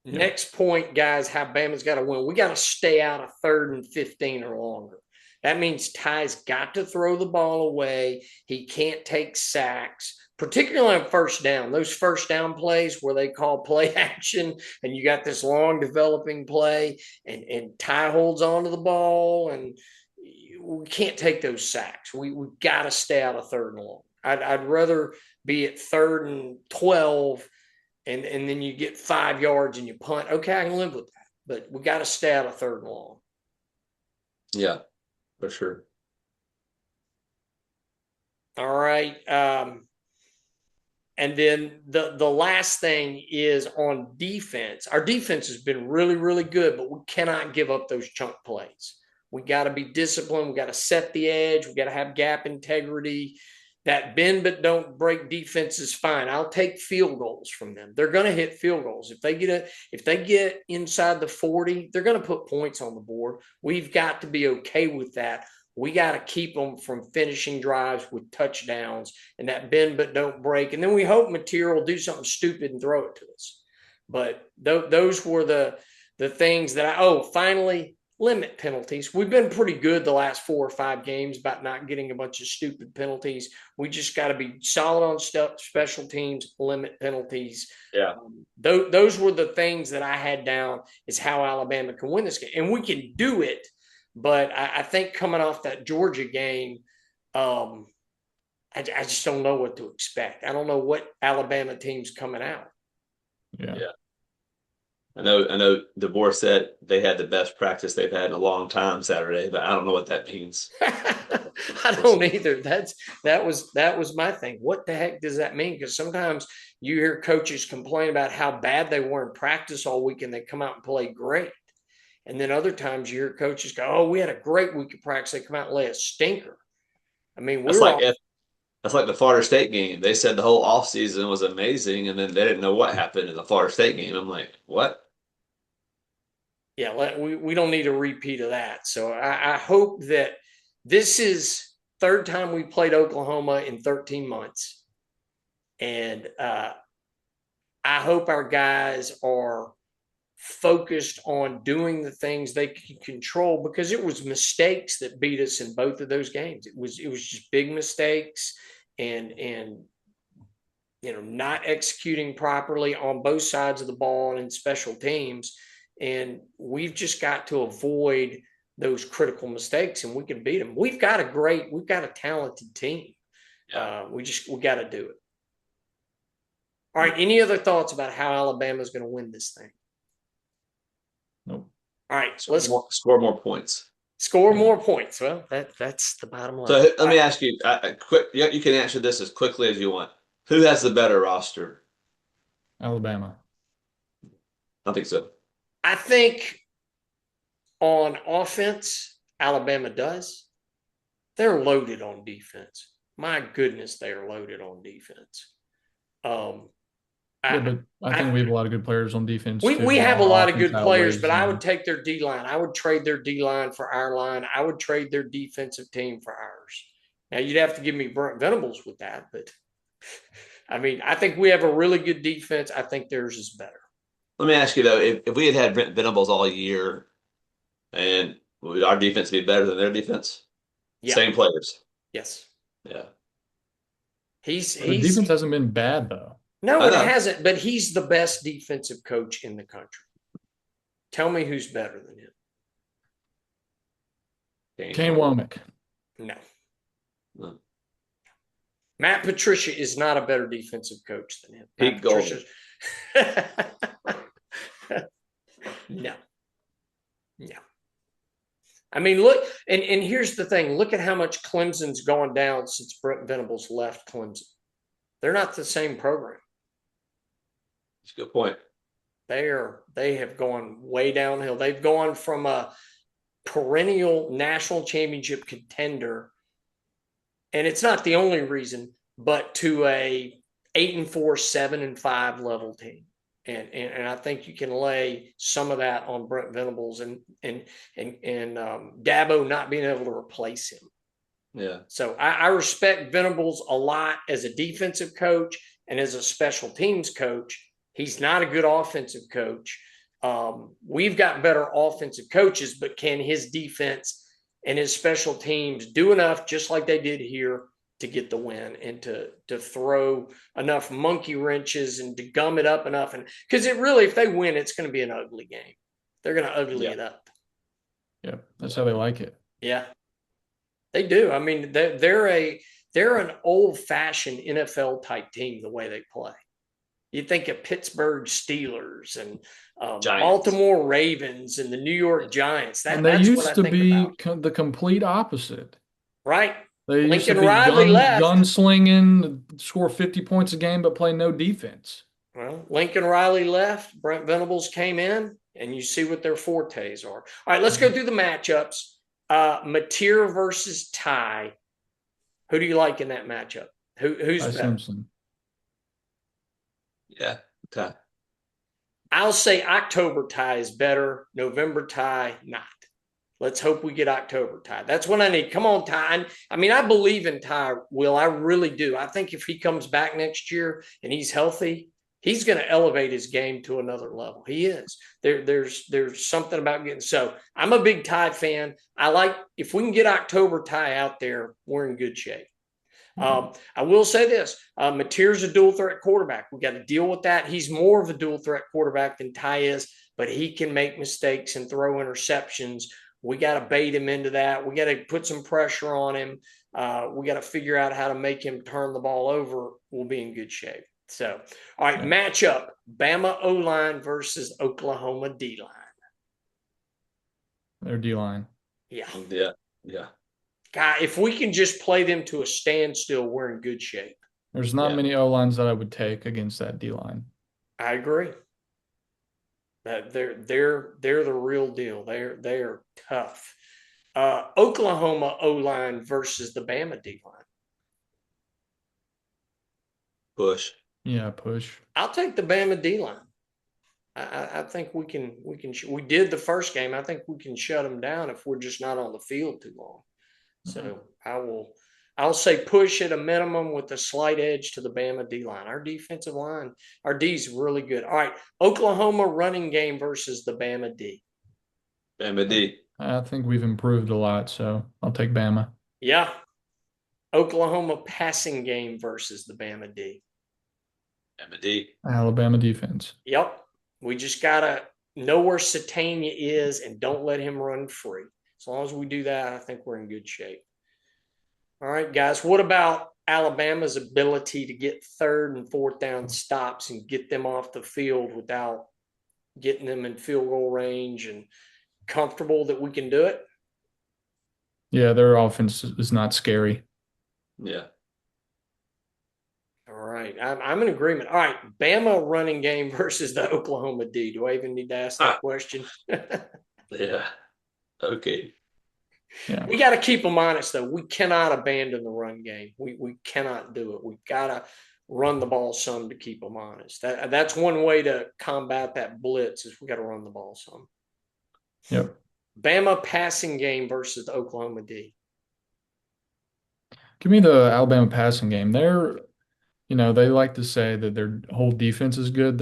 Next point, guys, how Bama's got to win. We got to stay out of 3rd and 15 or longer. That means Ty's got to throw the ball away. He can't take sacks, particularly on first down. Those first down plays where they call play action and you got this long developing play and Ty holds on to the ball and we can't take those sacks. We've got to stay out of 3rd and long. I'd rather be at 3rd and 12 and then you get 5 yards and you punt. Okay, I can live with that. But we got to stay out of 3rd and long. Yeah, for sure. All right. And then the last thing is on defense. Our defense has been really, really good, but we cannot give up those chunk plays. We got to be disciplined. We got to set the edge. We got to have gap integrity. That bend but don't break defense is fine. I'll take field goals from them. They're going to hit field goals. If they get inside the 40, they're going to put points on the board. We've got to be okay with that. We got to keep them from finishing drives with touchdowns and that bend but don't break. And then we hope Material will do something stupid and throw it to us. But those were the things that finally limit penalties. We've been pretty good the last 4 or 5 games about not getting a bunch of stupid penalties. We just got to be solid on special teams, limit penalties. Yeah. Those were the things that I had down is how Alabama can win this game. And we can do it, but I think coming off that Georgia game, I just don't know what to expect. I don't know what Alabama team's coming out. Yeah. I know DeBoer said they had the best practice they've had in a long time Saturday, but I don't know what that means. I don't either. That was my thing. What the heck does that mean? Because sometimes you hear coaches complain about how bad they were in practice all week and they come out and play great. And then other times you hear coaches go, "Oh, we had a great week of practice." They come out and lay a stinker. I mean, That's like the Florida State game. They said the whole offseason was amazing, and then they didn't know what happened in the Florida State game. I'm like, what? Yeah, we don't need a repeat of that. So I hope that this is third time we played Oklahoma in 13 months. And I hope our guys are focused on doing the things they can control, because it was mistakes that beat us in both of those games. It was just big mistakes and not executing properly on both sides of the ball and in special teams. And we've just got to avoid those critical mistakes, and we can beat them. We've got a talented team. Yeah. We got to do it. All right. Any other thoughts about how Alabama is going to win this thing? Nope. All right. Let's score more points. Score more points. Well, that's the bottom line. So let me ask you, quick. You can answer this as quickly as you want. Who has the better roster? Alabama. I think so. I think on offense, Alabama does. They're loaded on defense. My goodness, they are loaded on defense. But I think we have a lot of good players on defense. We have a lot of good players, but I would them. take their D-line. I would trade their D-line for our line. I would trade their defensive team for ours. Now, you'd have to give me Brent Venables with that, but I mean, I think we have a really good defense. I think theirs is better. Let me ask you though, if we had Brent Venables all year, and would our defense be better than their defense? Yeah. Same players. Yes. Yeah. The defense hasn't been bad though. No, it hasn't, but he's the best defensive coach in the country. Tell me who's better than him. Kane Womack. No. Matt Patricia is not a better defensive coach than him. Pete Golden. No. I mean, look, and here's the thing. Look at how much Clemson's gone down since Brent Venables left Clemson. They're not the same program. That's a good point. They have gone way downhill. They've gone from a perennial national championship contender, and it's not the only reason, but to a 8-4, 7-5 level team. And I think you can lay some of that on Brent Venables and Dabo not being able to replace him. Yeah. So I respect Venables a lot as a defensive coach and as a special teams coach. He's not a good offensive coach. We've got better offensive coaches, but can his defense and his special teams do enough, just like they did here, to get the win and to throw enough monkey wrenches and to gum it up enough? And because if they win, it's going to be an ugly game. They're going to ugly it up. Yeah, that's how they like it. Yeah, they do. I mean, they're an old-fashioned NFL type team the way they play. You think of Pittsburgh Steelers and Baltimore Ravens and the New York Giants. And they used to be the complete opposite. Right. They used to be Riley left. gunslinging, score 50 points a game, but play no defense. Well, Lincoln Riley left. Brent Venables came in, and you see what their fortes are. All right, let's go through the matchups. Mateer versus Ty. Who do you like in that matchup? Who's Ty better? Simpson. Yeah. Okay. I'll say October Ty is better. November Ty, not. Let's hope we get October Ty. That's what I need. Come on, Ty. I mean, I believe in Ty, Will. I really do. I think if he comes back next year and he's healthy, he's going to elevate his game to another level. He is. There's something about getting so. I'm a big Ty fan. I like if we can get October Ty out there, we're in good shape. I will say this: Mateer's a dual threat quarterback. We got to deal with that. He's more of a dual threat quarterback than Ty is, but he can make mistakes and throw interceptions. We got to bait him into that. We got to put some pressure on him. We got to figure out how to make him turn the ball over. We'll be in good shape. So, all right, matchup: Bama O line versus Oklahoma D line. Their D line. Yeah. Yeah. Yeah. God, if we can just play them to a standstill, we're in good shape. There's not Yeah. many O lines that I would take against that D line. I agree. They're the real deal. They're tough. Oklahoma O line versus the Bama D line. Push. Yeah, push. I'll take the Bama D line. I think we can we did the first game. I think we can shut them down if we're just not on the field too long. So I'll say push at a minimum with a slight edge to the Bama D line. Our defensive line, our D's really good. All right, Oklahoma running game versus the Bama D. Bama D. I think we've improved a lot, so I'll take Bama. Yeah. Oklahoma passing game versus the Bama D. Bama D. Alabama defense. Yep. We just got to know where Satania is and don't let him run free. As long as we do that, I think we're in good shape. All right, guys. What about Alabama's ability to get third and fourth down stops and get them off the field without getting them in field goal range and comfortable that we can do it? Yeah, their offense is not scary. Yeah. All right. I'm in agreement. All right. Bama running game versus the Oklahoma D. Do I even need to ask that question? Yeah. Okay. Yeah. We got to keep them honest, though. We cannot abandon the run game. We cannot do it. We got to run the ball some to keep them honest. That's one way to combat that blitz is we got to run the ball some. Yep. Bama passing game versus the Oklahoma D. Give me the Alabama passing game. They like to say that their whole defense is good.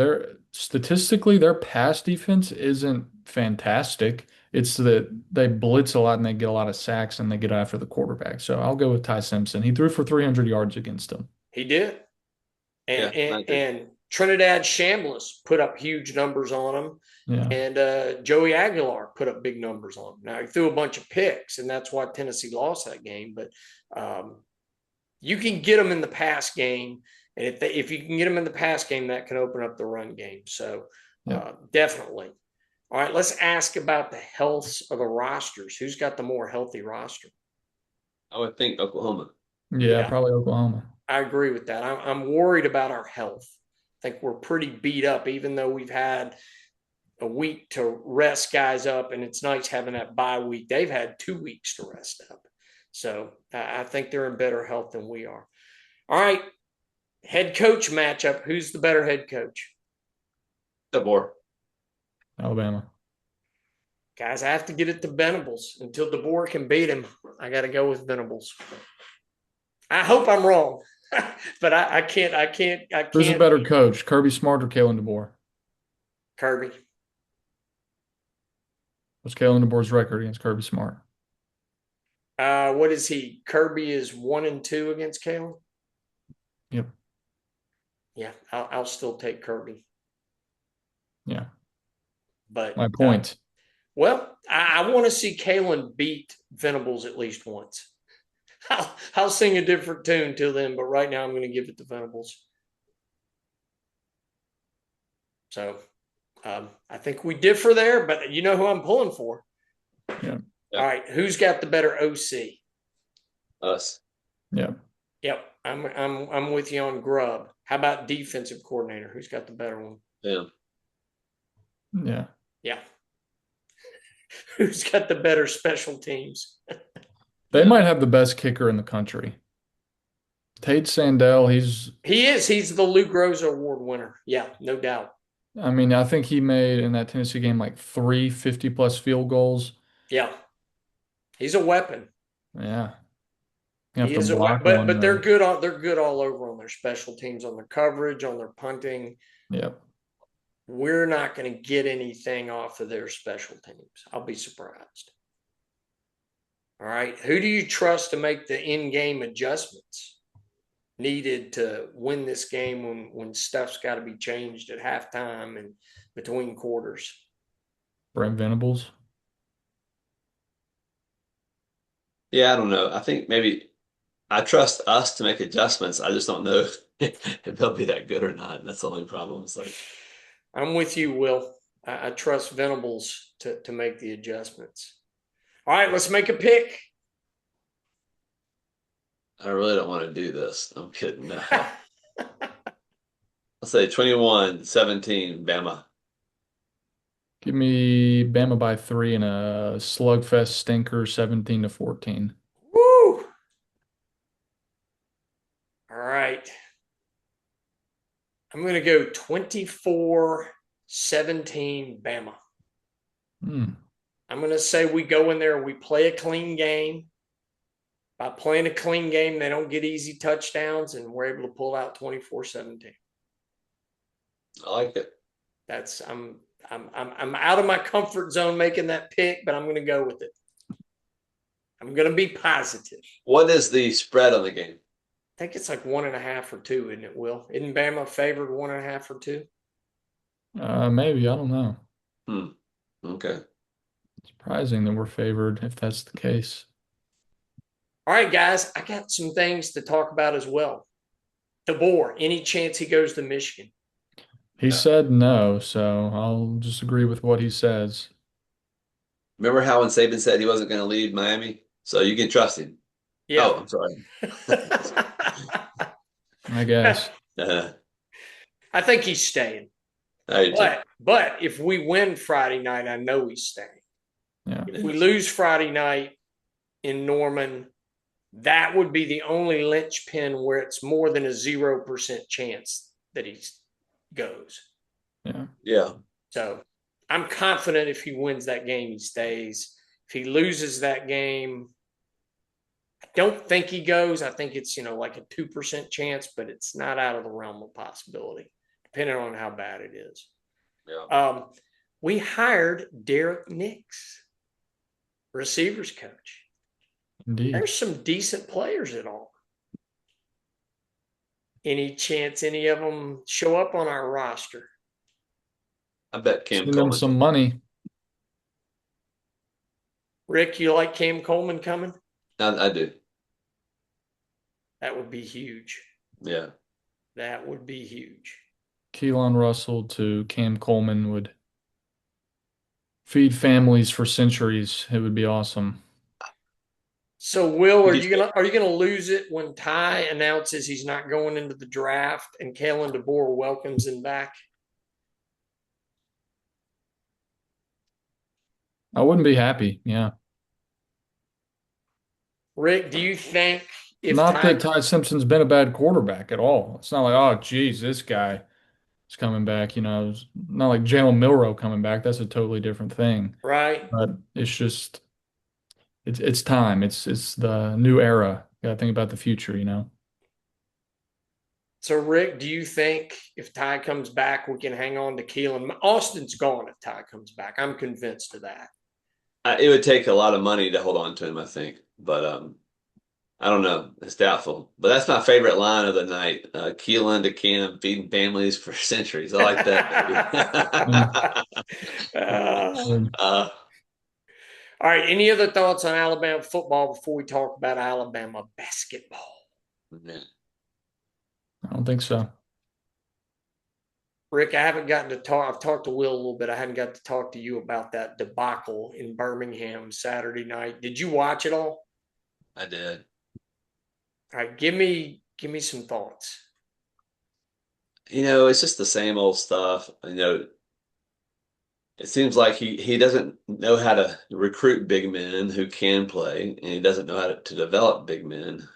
Statistically, their pass defense isn't fantastic. It's that they blitz a lot and they get a lot of sacks and they get after the quarterback. So I'll go with Ty Simpson. He threw for 300 yards against them. He did. And Trinidad Shambliss put up huge numbers on him. Yeah. And Joey Aguilar put up big numbers on him. Now, he threw a bunch of picks, and that's why Tennessee lost that game. But you can get them in the pass game. And if you can get them in the pass game, that can open up the run game. So definitely. All right, let's ask about the health of the rosters. Who's got the more healthy roster? I would think Oklahoma. Yeah, probably Oklahoma. I agree with that. I'm worried about our health. I think we're pretty beat up, even though we've had a week to rest guys up, and it's nice having that bye week. They've had 2 weeks to rest up. So I think they're in better health than we are. All right, head coach matchup. Who's the better head coach? DeBoer. Alabama. Guys, I have to get it to Venables. Until DeBoer can beat him, I got to go with Venables. I hope I'm wrong, but I can't. Who's a better coach, Kirby Smart or Kalen DeBoer? Kirby. What's Kalen DeBoer's record against Kirby Smart? What is he? Kirby is 1-2 against Kalen. Yep. Yeah, I'll still take Kirby. Yeah. But my point. Well, I want to see Kalen beat Venables at least once. I'll sing a different tune till then, but right now I'm going to give it to Venables. So I think we differ there, but you know who I'm pulling for. Yeah. All right, who's got the better OC? Us. Yeah. Yep, I'm with you on Grubb. How about defensive coordinator? Who's got the better one? Yeah. Yeah. Yeah. Who's got the better special teams? They Yeah. might have the best kicker in the country. Tate Sandell, he's, He is. He's the Lou Groza Award winner. Yeah, no doubt. I mean, I think he made in that Tennessee game like three 50-plus field goals. Yeah, he's a weapon. Yeah. You have He to is a weapon. block But one they're though. good on they're good all over on their special teams, on their coverage, on their punting. Yep. We're not going to get anything off of their special teams. I'll be surprised. All right. Who do you trust to make the in-game adjustments needed to win this game when stuff's got to be changed at halftime and between quarters? Brent Venables. Yeah, I don't know. I think maybe I trust us to make adjustments. I just don't know if they'll be that good or not. That's the only problem. It's like I'm with you, Will. I trust Venables to make the adjustments. All right, let's make a pick. I really don't want to do this. I'm kidding. No. I'll say 21-17, Bama. Give me Bama by 3 and a slugfest stinker 17-14. Woo! All right. I'm going to go 24-17 Bama. Hmm. I'm going to say we go in there, we play a clean game. By playing a clean game, they don't get easy touchdowns, and we're able to pull out 24-17. I like it. That's I'm out of my comfort zone making that pick, but I'm going to go with it. I'm going to be positive. What is the spread on the game? I think it's like 1.5 or 2, isn't it, Will? Isn't Bama favored 1.5 or 2? Maybe, I don't know. Okay. Surprising that we're favored if that's the case. All right, guys, I got some things to talk about as well. DeBoer, any chance he goes to Michigan? He No. said no, so I'll just agree with what he says. Remember how when Saban said he wasn't going to leave Miami? So you can trust him. Yeah. Oh, I'm sorry. I guess. I think he's staying. I do too. But if we win Friday night, I know he's staying. Yeah. If we lose Friday night in Norman, that would be the only linchpin where it's more than a 0% chance that he goes. Yeah. Yeah. So I'm confident if he wins that game, he stays. If he loses that game, I don't think he goes. I think it's, like a 2% chance, but it's not out of the realm of possibility, depending on how bad it is. Yeah. We hired Derek Nix, receivers coach. Indeed. There's some decent players at all. Any chance any of them show up on our roster? I bet Cam Send them Coleman. some money. Rick, you like Cam Coleman coming? I do. That would be huge. Yeah. That would be huge. Keelan Russell to Cam Coleman would feed families for centuries. It would be awesome. So, Will, are you gonna lose it when Ty announces he's not going into the draft and Kalen DeBoer welcomes him back? I wouldn't be happy. Yeah. Rick, do you think if Not Ty that Ty Simpson's been a bad quarterback at all. It's not like, oh, geez, this guy is coming back. It's not like Jalen Milroe coming back. That's a totally different thing. right? But it's just, it's time. It's the new era. Got to think about the future. So, Rick, do you think if Ty comes back, we can hang on to Keelan? Austin's gone if Ty comes back. I'm convinced of that. It would take a lot of money to hold on to him, I think. But I don't know. It's doubtful. But that's my favorite line of the night. Keelan to Cam, feeding families for centuries. I like that, baby. All right. Any other thoughts on Alabama football before we talk about Alabama basketball? Yeah. I don't think so. Rick, I haven't gotten to talk. I've talked to Will a little bit. I hadn't got to talk to you about that debacle in Birmingham Saturday night. Did you watch it all? I did. All right. Give me some thoughts. It's just the same old stuff. it seems like he doesn't know how to recruit big men who can play, and he doesn't know how to develop big men.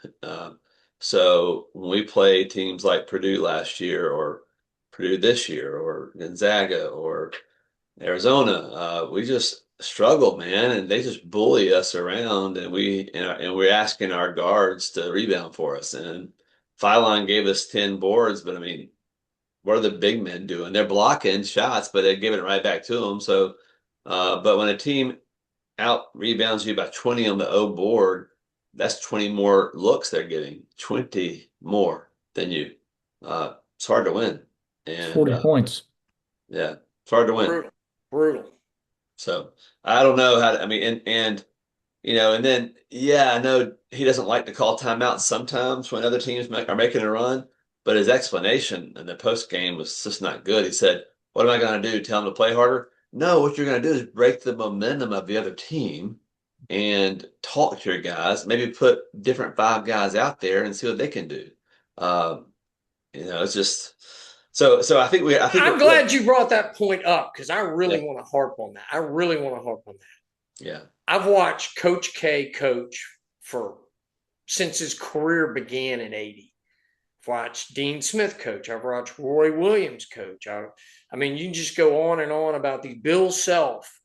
So when we play teams like Purdue last year, or Purdue this year, or Gonzaga, or Arizona, we just struggle, man, and they just bully us around, and we're asking our guards to rebound for us. And Phylon gave us 10 boards, but I mean, what are the big men doing? They're blocking shots, but they're giving it right back to them. So, but when a team out rebounds you by 20 on the O board, that's 20 more looks they're getting, 20 more than you. It's hard to win. It's And 40 points. yeah, it's hard to win. Brutal. So I don't know how to, I mean, and then, yeah, I know he doesn't like to call timeouts sometimes when other teams are making a run, but his explanation in the post game was just not good. He said, "What am I going to do? Tell him to play harder?" No, what you're going to do is break the momentum of the other team and talk to your guys. Maybe put different five guys out there and see what they can do. Um, it's just so. I think I'm glad you brought that point up because I really yeah, want to harp on that. I really want to harp on that. yeah, I've watched Coach K coach for since his career began in '80. I've watched Dean Smith coach. I've watched Roy Williams coach. I mean, you can just go on and on about these. Bill Self.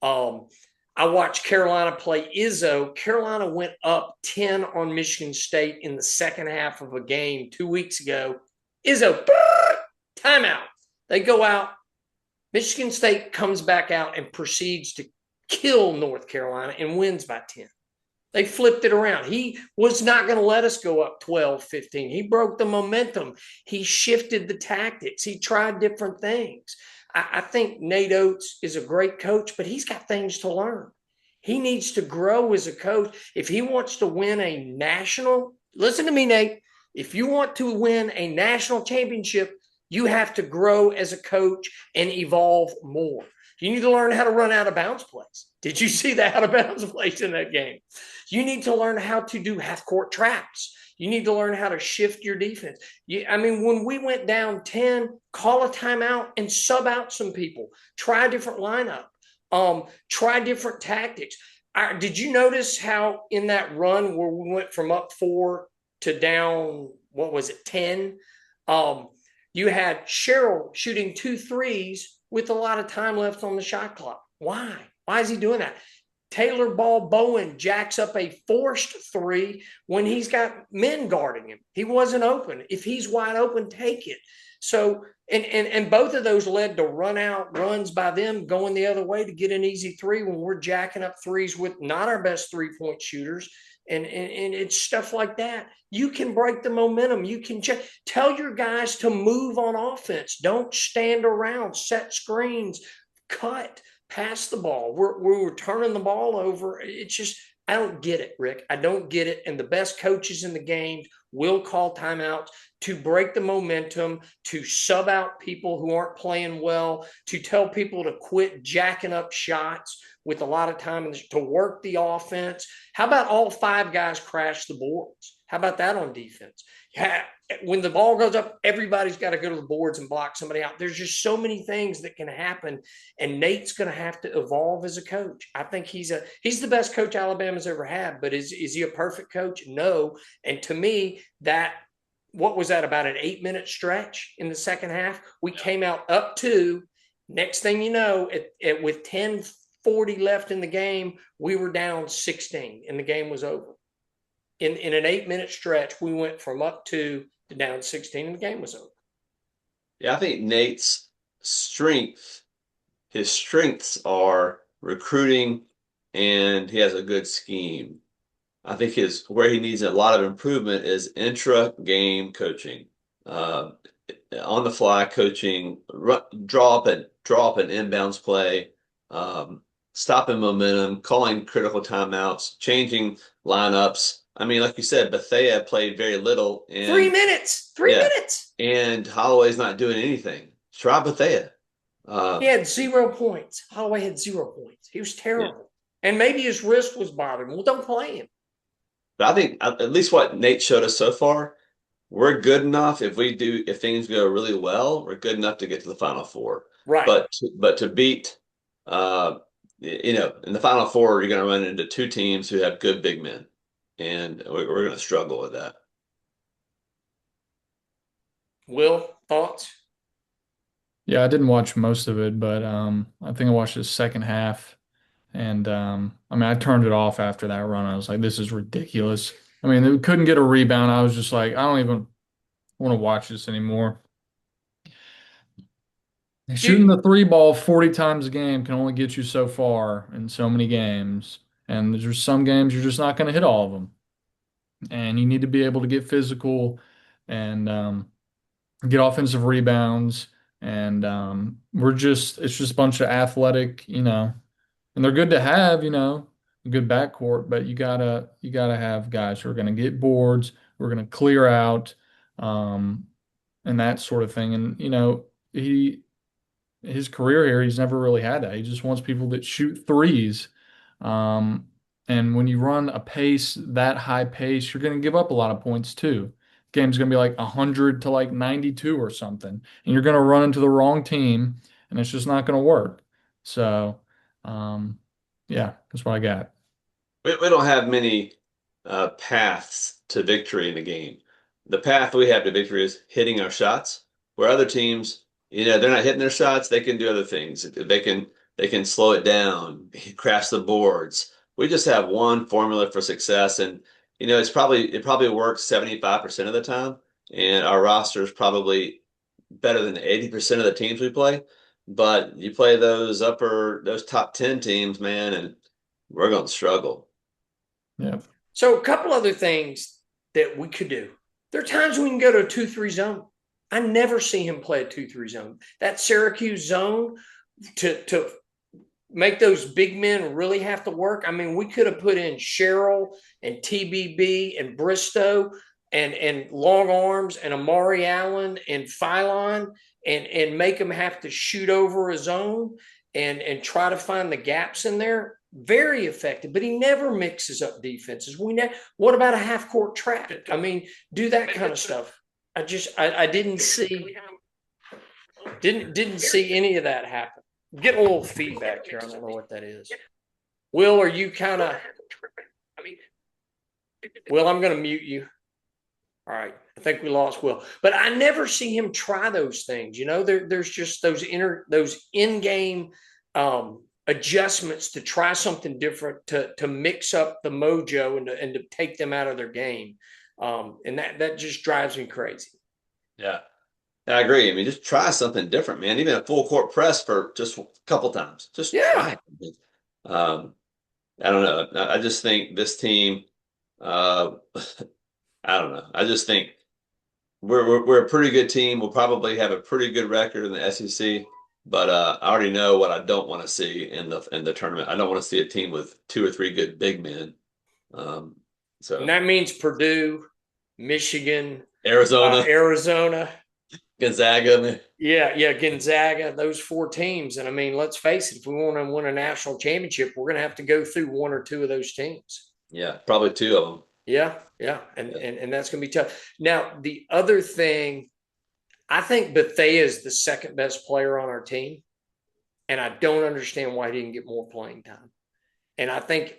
Um, I watched Carolina play Izzo. Carolina went up 10 on Michigan State in the second half of a game 2 weeks ago. Izzo, timeout. They go out. Michigan State comes back out and proceeds to kill North Carolina and wins by 10. They flipped it around. He was not going to let us go up 12, 15. He broke the momentum. He shifted the tactics. He tried different things. I think Nate Oates is a great coach, but he's got things to learn. He needs to grow as a coach. If he wants to win a national, listen to me, Nate. If you want to win a national championship, you have to grow as a coach and evolve more. You need to learn how to run out of bounds plays. Did you see the out of bounds plays in that game? You need to learn how to do half court traps. You need to learn how to shift your defense. When we went down 10, call a timeout and sub out some people. Try a different lineup. Try different tactics. Did you notice how in that run where we went from up 4 to down, 10? You had Cheryl shooting 2 threes with a lot of time left on the shot clock. Why? Why is he doing that? Taylor Ball Bowen jacks up a forced 3 when he's got men guarding him. He wasn't open. If he's wide open, take it. So, and both of those led to runs by them going the other way to get an easy 3 when we're jacking up threes with not our best 3-point shooters. And it's stuff like that. You can break the momentum. You can tell your guys to move on offense. Don't stand around, set screens, cut, pass the ball. We're turning the ball over. It's just, I don't get it, Rick. I don't get it. And the best coaches in the game will call timeouts to break the momentum, to sub out people who aren't playing well, to tell people to quit jacking up shots with a lot of time to work the offense. How about all 5 guys crash the boards? How about that on defense? Yeah, when the ball goes up, everybody's got to go to the boards and block somebody out. There's just so many things that can happen, and Nate's going to have to evolve as a coach. I think he's the best coach Alabama's ever had, but is he a perfect coach? No. And to me, what was that, about an 8-minute stretch in the second half? We came out up 2. Next thing you know, with 10:40 left in the game, we were down 16, and the game was over. In an 8-minute stretch, we went from up 2 to down 16, and the game was over. Yeah, I think Nate's his strengths are recruiting, and he has a good scheme. I think where he needs a lot of improvement is intra-game coaching, on the fly coaching, draw up an inbounds play, stopping momentum, calling critical timeouts, changing lineups. I mean, like you said, Bethea played very little. 3 minutes. 3 minutes. And Holloway's not doing anything. Try Bethea. He had 0 points. Holloway had 0 points. He was terrible. Yeah. And maybe his wrist was bothering him. Well, don't play him. But I think at least what Nate showed us so far, we're good enough if things go really well, we're good enough to get to the Final Four. Right. But to beat Uh, in the Final Four, you're going to run into two teams who have good big men, and we're going to struggle with that. Will, thoughts? Yeah, I didn't watch most of it, but I think I watched the second half, and I mean, I turned it off after that run. I was like, this is ridiculous. I mean, they couldn't get a rebound. I was just like, I don't even want to watch this anymore. Shooting You, the three ball 40 times a game can only get you so far in so many games. And there's some games you're just not going to hit all of them. And you need to be able to get physical and get offensive rebounds. And it's just a bunch of athletic, and they're good to have, a good backcourt, but you gotta have guys who are going to get boards, who are going to clear out, um, and that sort of thing. And, his career here, he's never really had that. He just wants people that shoot threes. Um, and when you run a pace, that high pace, you're going to give up a lot of points too. Game's going to be like 100 to like 92 or something. And you're going to run into the wrong team, and it's just not going to work. So, um, yeah, that's what I got. We don't have many paths to victory in the game. The path we have to victory is hitting our shots, where other teams, they're not hitting their shots. They can do other things. They can slow it down, crash the boards. We just have one formula for success, and it probably works 75% of the time, and our roster is probably better than 80% of the teams we play. But you play those top 10 teams, man, and we're going to struggle. Yeah. so a couple other things that we could do. There are times we can go to a 2-3 zone. I never see him play a 2-3 zone. That Syracuse zone to make those big men really have to work. I mean, we could have put in Cheryl and TBB and Bristow and long arms and Amari Allen and Phylon and make them have to shoot over a zone and try to find the gaps in there. Very effective, but he never mixes up defenses. What about a half court trap? I mean, do that kind of stuff. I didn't see any of that happen. Getting a little feedback here. I don't know what that is. Will, are you kind of? Will, I'm going to mute you. All right, I think we lost Will, but I never see him try those things. There's just those in-game adjustments to try something different to mix up the mojo and to take them out of their game, and that just drives me crazy. Yeah. I agree. I mean, just try something different, man. Even a full court press for just a couple times. Just Yeah. try it. I don't know. I just think this team, uh, I don't know. I just think we're a pretty good team. We'll probably have a pretty good record in the SEC, but I already know what I don't want to see in the tournament. I don't want to see a team with two or three good big men. Um, And so that means Purdue, Michigan, Arizona, Arizona. Gonzaga. Yeah, Gonzaga, those four teams. And I mean, let's face it, if we want to win a national championship, we're going to have to go through one or two of those teams. Yeah, probably two of them. Yeah. And that's going to be tough. Now, the other thing, I think Bethea is the second best player on our team. And I don't understand why he didn't get more playing time. And I think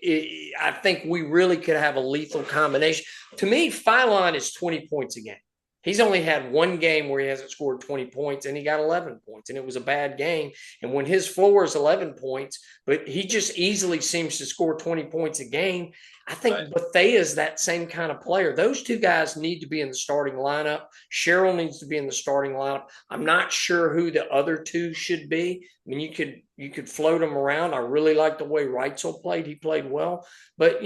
we really could have a lethal combination. To me, Phylon is 20 points a game. He's only had one game where he hasn't scored 20 points, and he got 11 points, and it was a bad game. And when his floor is 11 points, but he just easily seems to score 20 points a game, I think Right. Bethea is that same kind of player. Those two guys need to be in the starting lineup. Cheryl needs to be in the starting lineup. I'm not sure who the other two should be. I mean, you could float them around. I really like the way Reitzel played. He played well. But,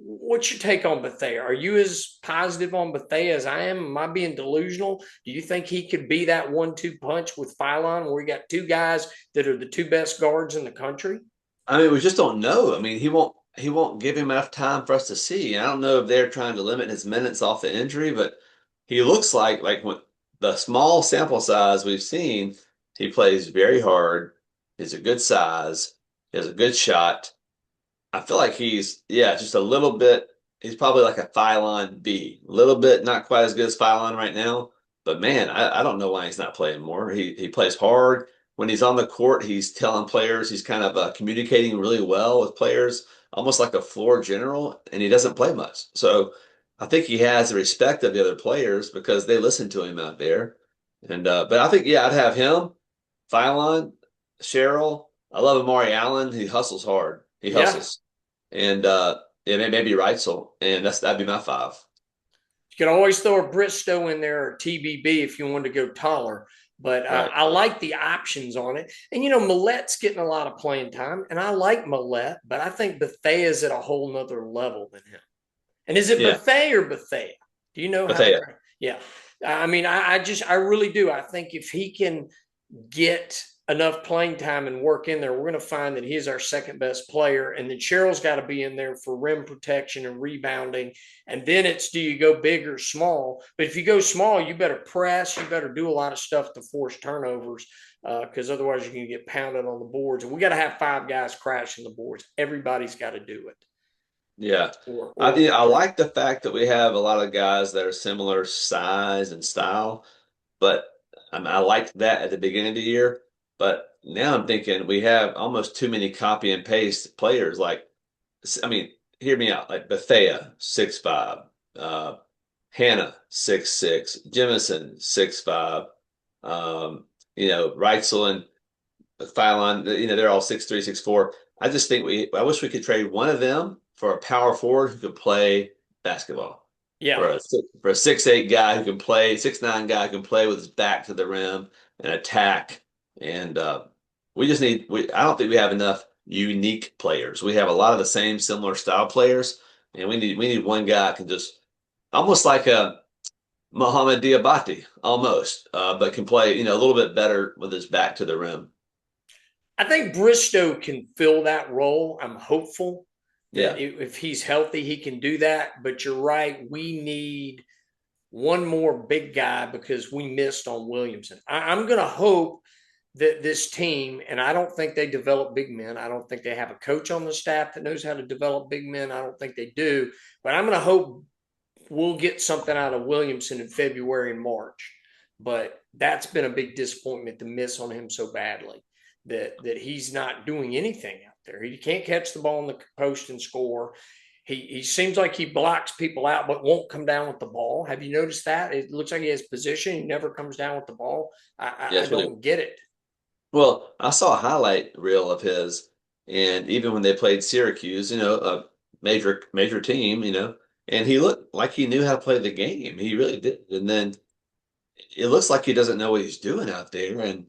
what's your take on Bethea? Are you as positive on Bethea as I am? Am I being delusional? Do you think he could be that 1-2 punch with Phylon where we got two guys that are the two best guards in the country? I mean, we just don't know. I mean, he won't give him enough time for us to see. I don't know if they're trying to limit his minutes off the injury, but he looks like when the small sample size we've seen, he plays very hard. He's a good size. He has a good shot. I feel like just a little bit. He's probably like a Phylon B, a little bit not quite as good as Phylon right now. But man, I don't know why he's not playing more. He plays hard. when he's on the court, he's telling players, he's kind of communicating really well with players, almost like a floor general, and he doesn't play much. So I think he has the respect of the other players because they listen to him out there. And but I think yeah, I'd have him, Phylon, Cheryl. I love Amari Allen. He hustles hard. He Yeah. hustles, and yeah, maybe Reitzel, and that'd be my five. You could always throw a Bristow in there or TBB if you wanted to go taller. But Right. I like the options on it. And, Millette's getting a lot of playing time, and I like Millette, but I think Bethea's at a whole nother level than him. And is it Yeah, Bethea or Bethea? Do you know how to? Bethea. Yeah. I mean, I really do. I think if he can get enough playing time and work in there, we're going to find that he's our second best player. And then Cheryl's got to be in there for rim protection and rebounding. And then it's, do you go big or small? But if you go small, you better press. You better do a lot of stuff to force turnovers because otherwise you're going to get pounded on the boards. And we got to have five guys crashing the boards. Everybody's got to do it. Yeah. Or I like the fact that we have a lot of guys that are similar size and style, but I liked that at the beginning of the year. But now I'm thinking we have almost too many copy and paste players. Like, I mean, hear me out. Like Bethea, 6'5", Hannah, 6'6", Jemison, 6'5", Reitzel and Phylon, they're all 6'3", 6'4". I just think I wish we could trade one of them for a power forward who could play basketball. yeah. For a 6'8" guy who can play, 6'9" guy who can play with his back to the rim and attack. And we just need I don't think we have enough unique players. We have a lot of the same similar style players, and we need one guy who can just almost like a Mohamed Diabate almost, but can play, a little bit better with his back to the rim. I think Bristow can fill that role. I'm hopeful that Yeah. if he's healthy, he can do that. But you're right. We need one more big guy because we missed on Williamson. I'm going to hope that this team, and I don't think they develop big men. I don't think they have a coach on the staff that knows how to develop big men. I don't think they do. But I'm going to hope we'll get something out of Williamson in February and March. But that's been a big disappointment to miss on him so badly that he's not doing anything out there. He can't catch the ball in the post and score. He seems like he blocks people out, but won't come down with the ball. Have you noticed that? It looks like he has position. He never comes down with the ball. Yeah, I don't get it. well, I saw a highlight reel of his, and even when they played Syracuse, a major team, and he looked like he knew how to play the game. He really did. And then it looks like he doesn't know what he's doing out there. And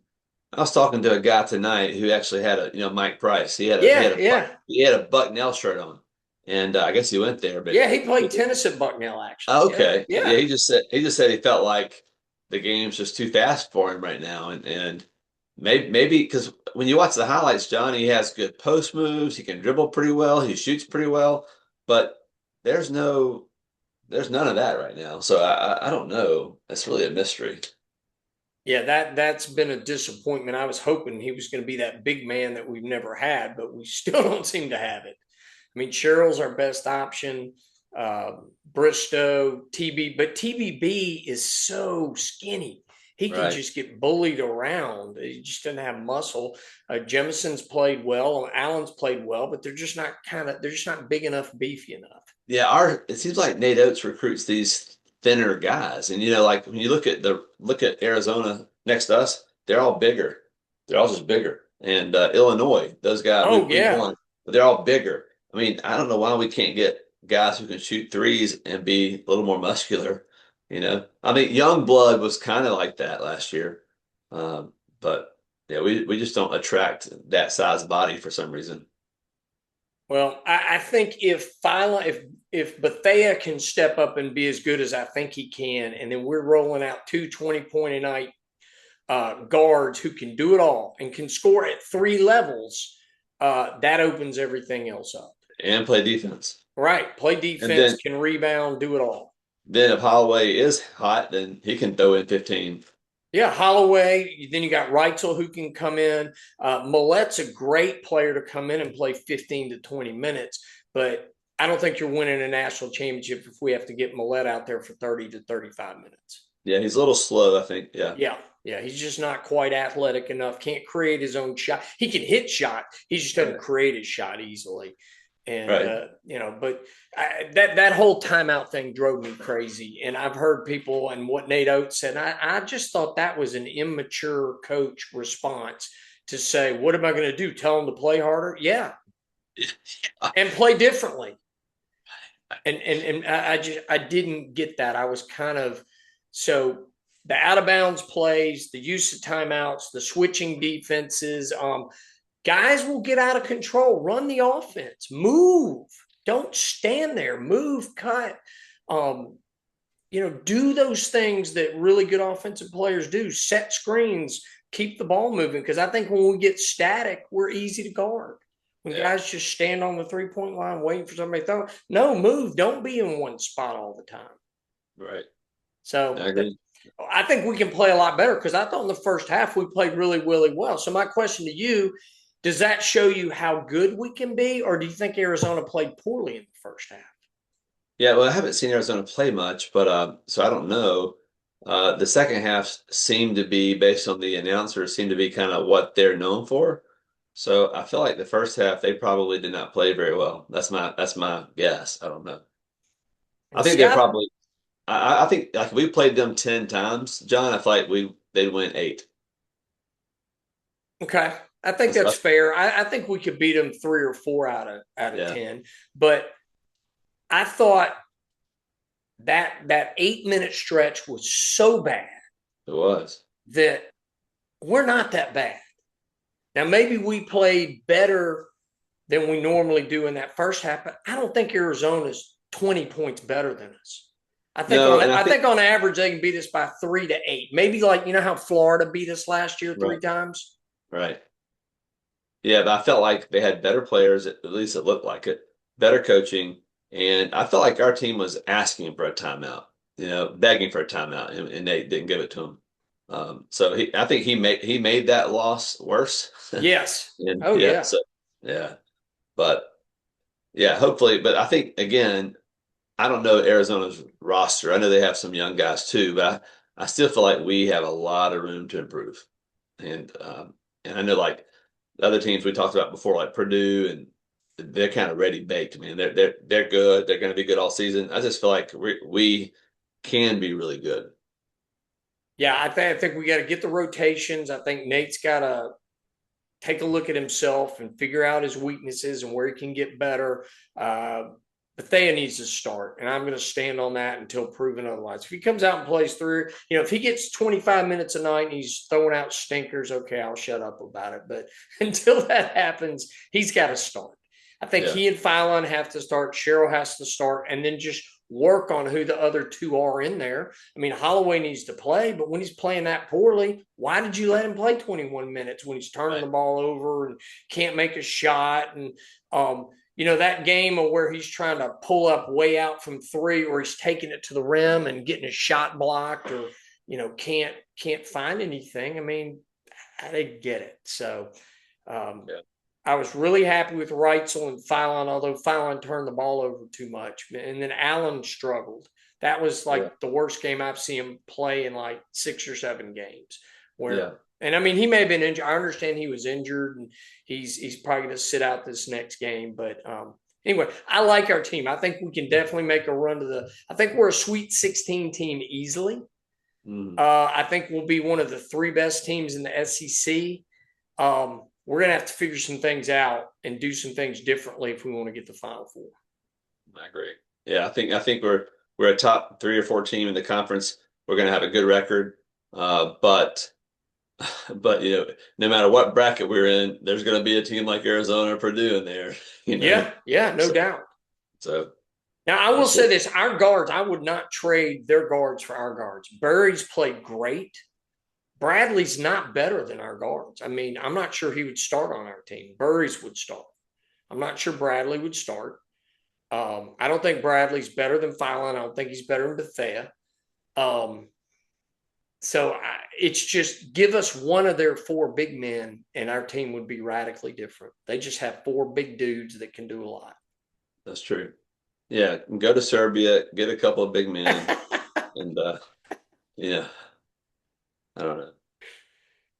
I was talking to a guy tonight who actually had Mike Price. Yeah, yeah. He had a Bucknell shirt on, and I guess he went there. But Yeah, he played tennis at Bucknell, actually. okay, Yeah. yeah, he just said he felt like the game's just too fast for him right now, and maybe because when you watch the highlights, John, he has good post moves. He can dribble pretty well. He shoots pretty well, but there's none of that right now. So I don't know. That's really a mystery. Yeah, that's been a disappointment. I was hoping he was going to be that big man that we've never had, but we still don't seem to have it. I mean, Cheryl's our best option. Bristow, but TBB is so skinny. He can Right. just get bullied around. He just doesn't have muscle. Jemison's played well. Allen's played well, but they're just not big enough, beefy enough. Yeah, it seems like Nate Oates recruits these thinner guys, and like when you look at Arizona next to us, they're all bigger. They're all just bigger. And Illinois, those guys Oh we yeah, won, but they're all bigger. I mean, I don't know why we can't get guys who can shoot threes and be a little more muscular. I mean, young blood was kind of like that last year, but yeah, we just don't attract that size body for some reason. well, I think if Bethea can step up and be as good as I think he can, and then we're rolling out 20-point a night guards who can do it all and can score at three levels, that opens everything else up. And play defense. Right, play And defense, can rebound, do it all. then if Holloway is hot, then he can throw in 15. Yeah, Holloway. Then you got Reitzel who can come in. Millette's a great player to come in and play 15 to 20 minutes, but I don't think you're winning a national championship if we have to get Millette out there for 30 to 35 minutes. Yeah, he's a little slow, I think. Yeah. Yeah, Yeah, he's just not quite athletic enough. Can't create his own shot. He can hit shot. He just doesn't create his shot easily. And Right. but that whole timeout thing drove me crazy. And I've heard people and what Nate Oates said. I just thought that was an immature coach response to say, "What am I going to do? Tell him to play harder?" Yeah, and play differently. And I didn't get that. I was kind of so the out of bounds plays, the use of timeouts, the switching defenses. Guys will get out of control. Run the offense. Move. Don't stand there. Move. Cut. Do those things that really good offensive players do. Set screens. Keep the ball moving. Because I think when we get static, we're easy to guard. When Yeah. guys just stand on the 3-point line waiting for somebody to throw, no, move. Don't be in one spot all the time. Right. I So agree. I think we can play a lot better because I thought in the first half we played really, really well. So my question to you, does that show you how good we can be, or do you think Arizona played poorly in the first half? Yeah, well, I haven't seen Arizona play much, but so I don't know. The second half seemed to be, based on the announcers, seemed to be kind of what they're known for. So I feel like the first half they probably did not play very well. That's my guess. I don't know. I And think see, they're probably. I think like if we played them 10 times, John. I feel like they'd win eight. okay, I think That's, that's that's fair. I think we could beat them 3 or 4 out of yeah, 10. But I thought that 8 minute stretch was so bad it was. that we're not that bad. Now maybe we played better than we normally do in that first half, but I don't think Arizona's 20 points better than us. I think No, on and I I think think on average they can beat us by 3 to 8. Maybe like how Florida beat us last year right, 3 times. right. Yeah, but I felt like they had better players, at least it looked like it, better coaching, and I felt like our team was asking for a timeout, begging for a timeout, and they didn't give it to him. So I think he made that loss worse. Yes. And Oh yeah, yeah. so yeah, but yeah, hopefully, but I think again, I don't know Arizona's roster. I know they have some young guys too, but I still feel like we have a lot of room to improve. And I know like the other teams we talked about before, like Purdue, and they're kind of ready baked. Man, they're good. They're going to be good all season. I just feel like we can be really good. Yeah, I think we got to get the rotations. I think Nate's got to take a look at himself and figure out his weaknesses and where he can get better. Bethea needs to start, and I'm going to stand on that until proven otherwise. If he comes out and plays through, if he gets 25 minutes a night and he's throwing out stinkers, okay, I'll shut up about it. But until that happens, he's got to start. I think Yeah, he and Phylon have to start. Cheryl has to start, and then just work on who the other two are in there. I mean, Holloway needs to play, but when he's playing that poorly, why did you let him play 21 minutes when he's turning right. the ball over and can't make a shot? And that game of where he's trying to pull up way out from three, or he's taking it to the rim and getting a shot blocked, or can't find anything. I mean, I didn't get it. So um, Yeah, I was really happy with Reitzel and Phylon, although Phylon turned the ball over too much. And then Allen struggled. That was yeah, like the worst game I've seen him play in like 6 or 7 games. yeah. And I mean, he may have been injured. I understand he was injured, and he's probably going to sit out this next game. But anyway, I like our team. I think we can definitely make a run to the. I think we're a Sweet 16 team easily. Mm, I think we'll be one of the 3 best teams in the SEC. We're going to have to figure some things out and do some things differently if we want to get the Final Four. I agree. Yeah, I think we're a top 3 or 4 team in the conference. We're going to have a good record, but. But no matter what bracket we're in, there's going to be a team like Arizona or Purdue in there. You know, Yeah, yeah, no so, doubt. so Now, I we'll will see. say this: our guards, I would not trade their guards for our guards. Burry's played great. Bradley's not better than our guards. I mean, I'm not sure he would start on our team. Burry's would start. I'm not sure Bradley would start. I don't think Bradley's better than Phylon. I don't think he's better than Bethea. Um, it's just give us one of their 4 big men, and our team would be radically different. They just have 4 big dudes that can do a lot. That's true. Yeah, go to Serbia, get a couple of big men, and yeah, I don't know.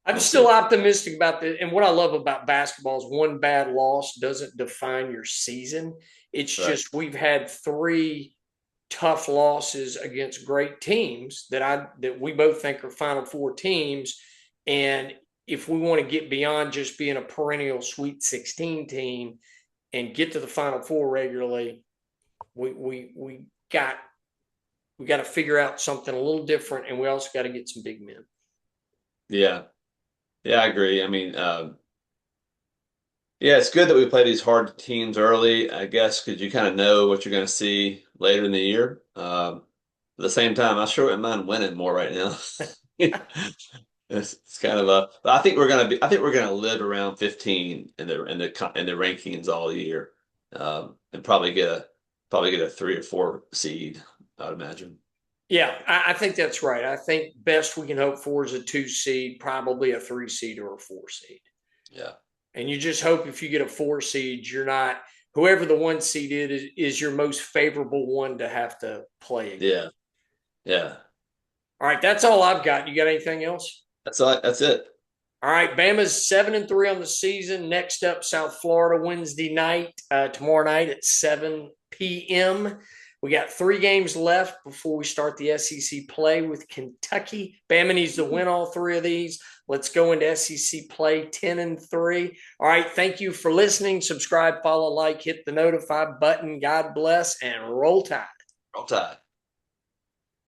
I'm We'll still see. optimistic about this. And what I love about basketball is one bad loss doesn't define your season. It's Right. just we've had three tough losses against great teams that we both think are Final Four teams. And if we want to get beyond just being a perennial Sweet 16 team and get to the Final Four regularly, we got to figure out something a little different, and we also got to get some big men. Yeah. Yeah, I agree. I mean, yeah, it's good that we play these hard teams early, I guess, because you kind of know what you're going to see later in the year. At the same time, I sure wouldn't mind winning more right now. It's kind of a. But I think we're gonna live around 15 in the rankings all year, and probably get a 3 or 4 seed, I'd imagine. Yeah, I think that's right. I think best we can hope for is a 2 seed, probably a 3 seed or a 4 seed. Yeah. And you just hope if you get a 4 seed, you're not whoever the 1 seed is your most favorable one to have to play again. Yeah. Yeah. All right, that's all I've got. You got anything else? That's all. That's it. All right, Bama's 7-3 on the season. Next up, South Florida Wednesday night, tomorrow night at 7 p.m. We got 3 games left before we start the SEC play with Kentucky. Bama needs to win all 3 of these. Let's go into SEC play 10-3. All right, thank you for listening. Subscribe, follow, like, hit the notify button. God bless, and roll tide. Roll Tide.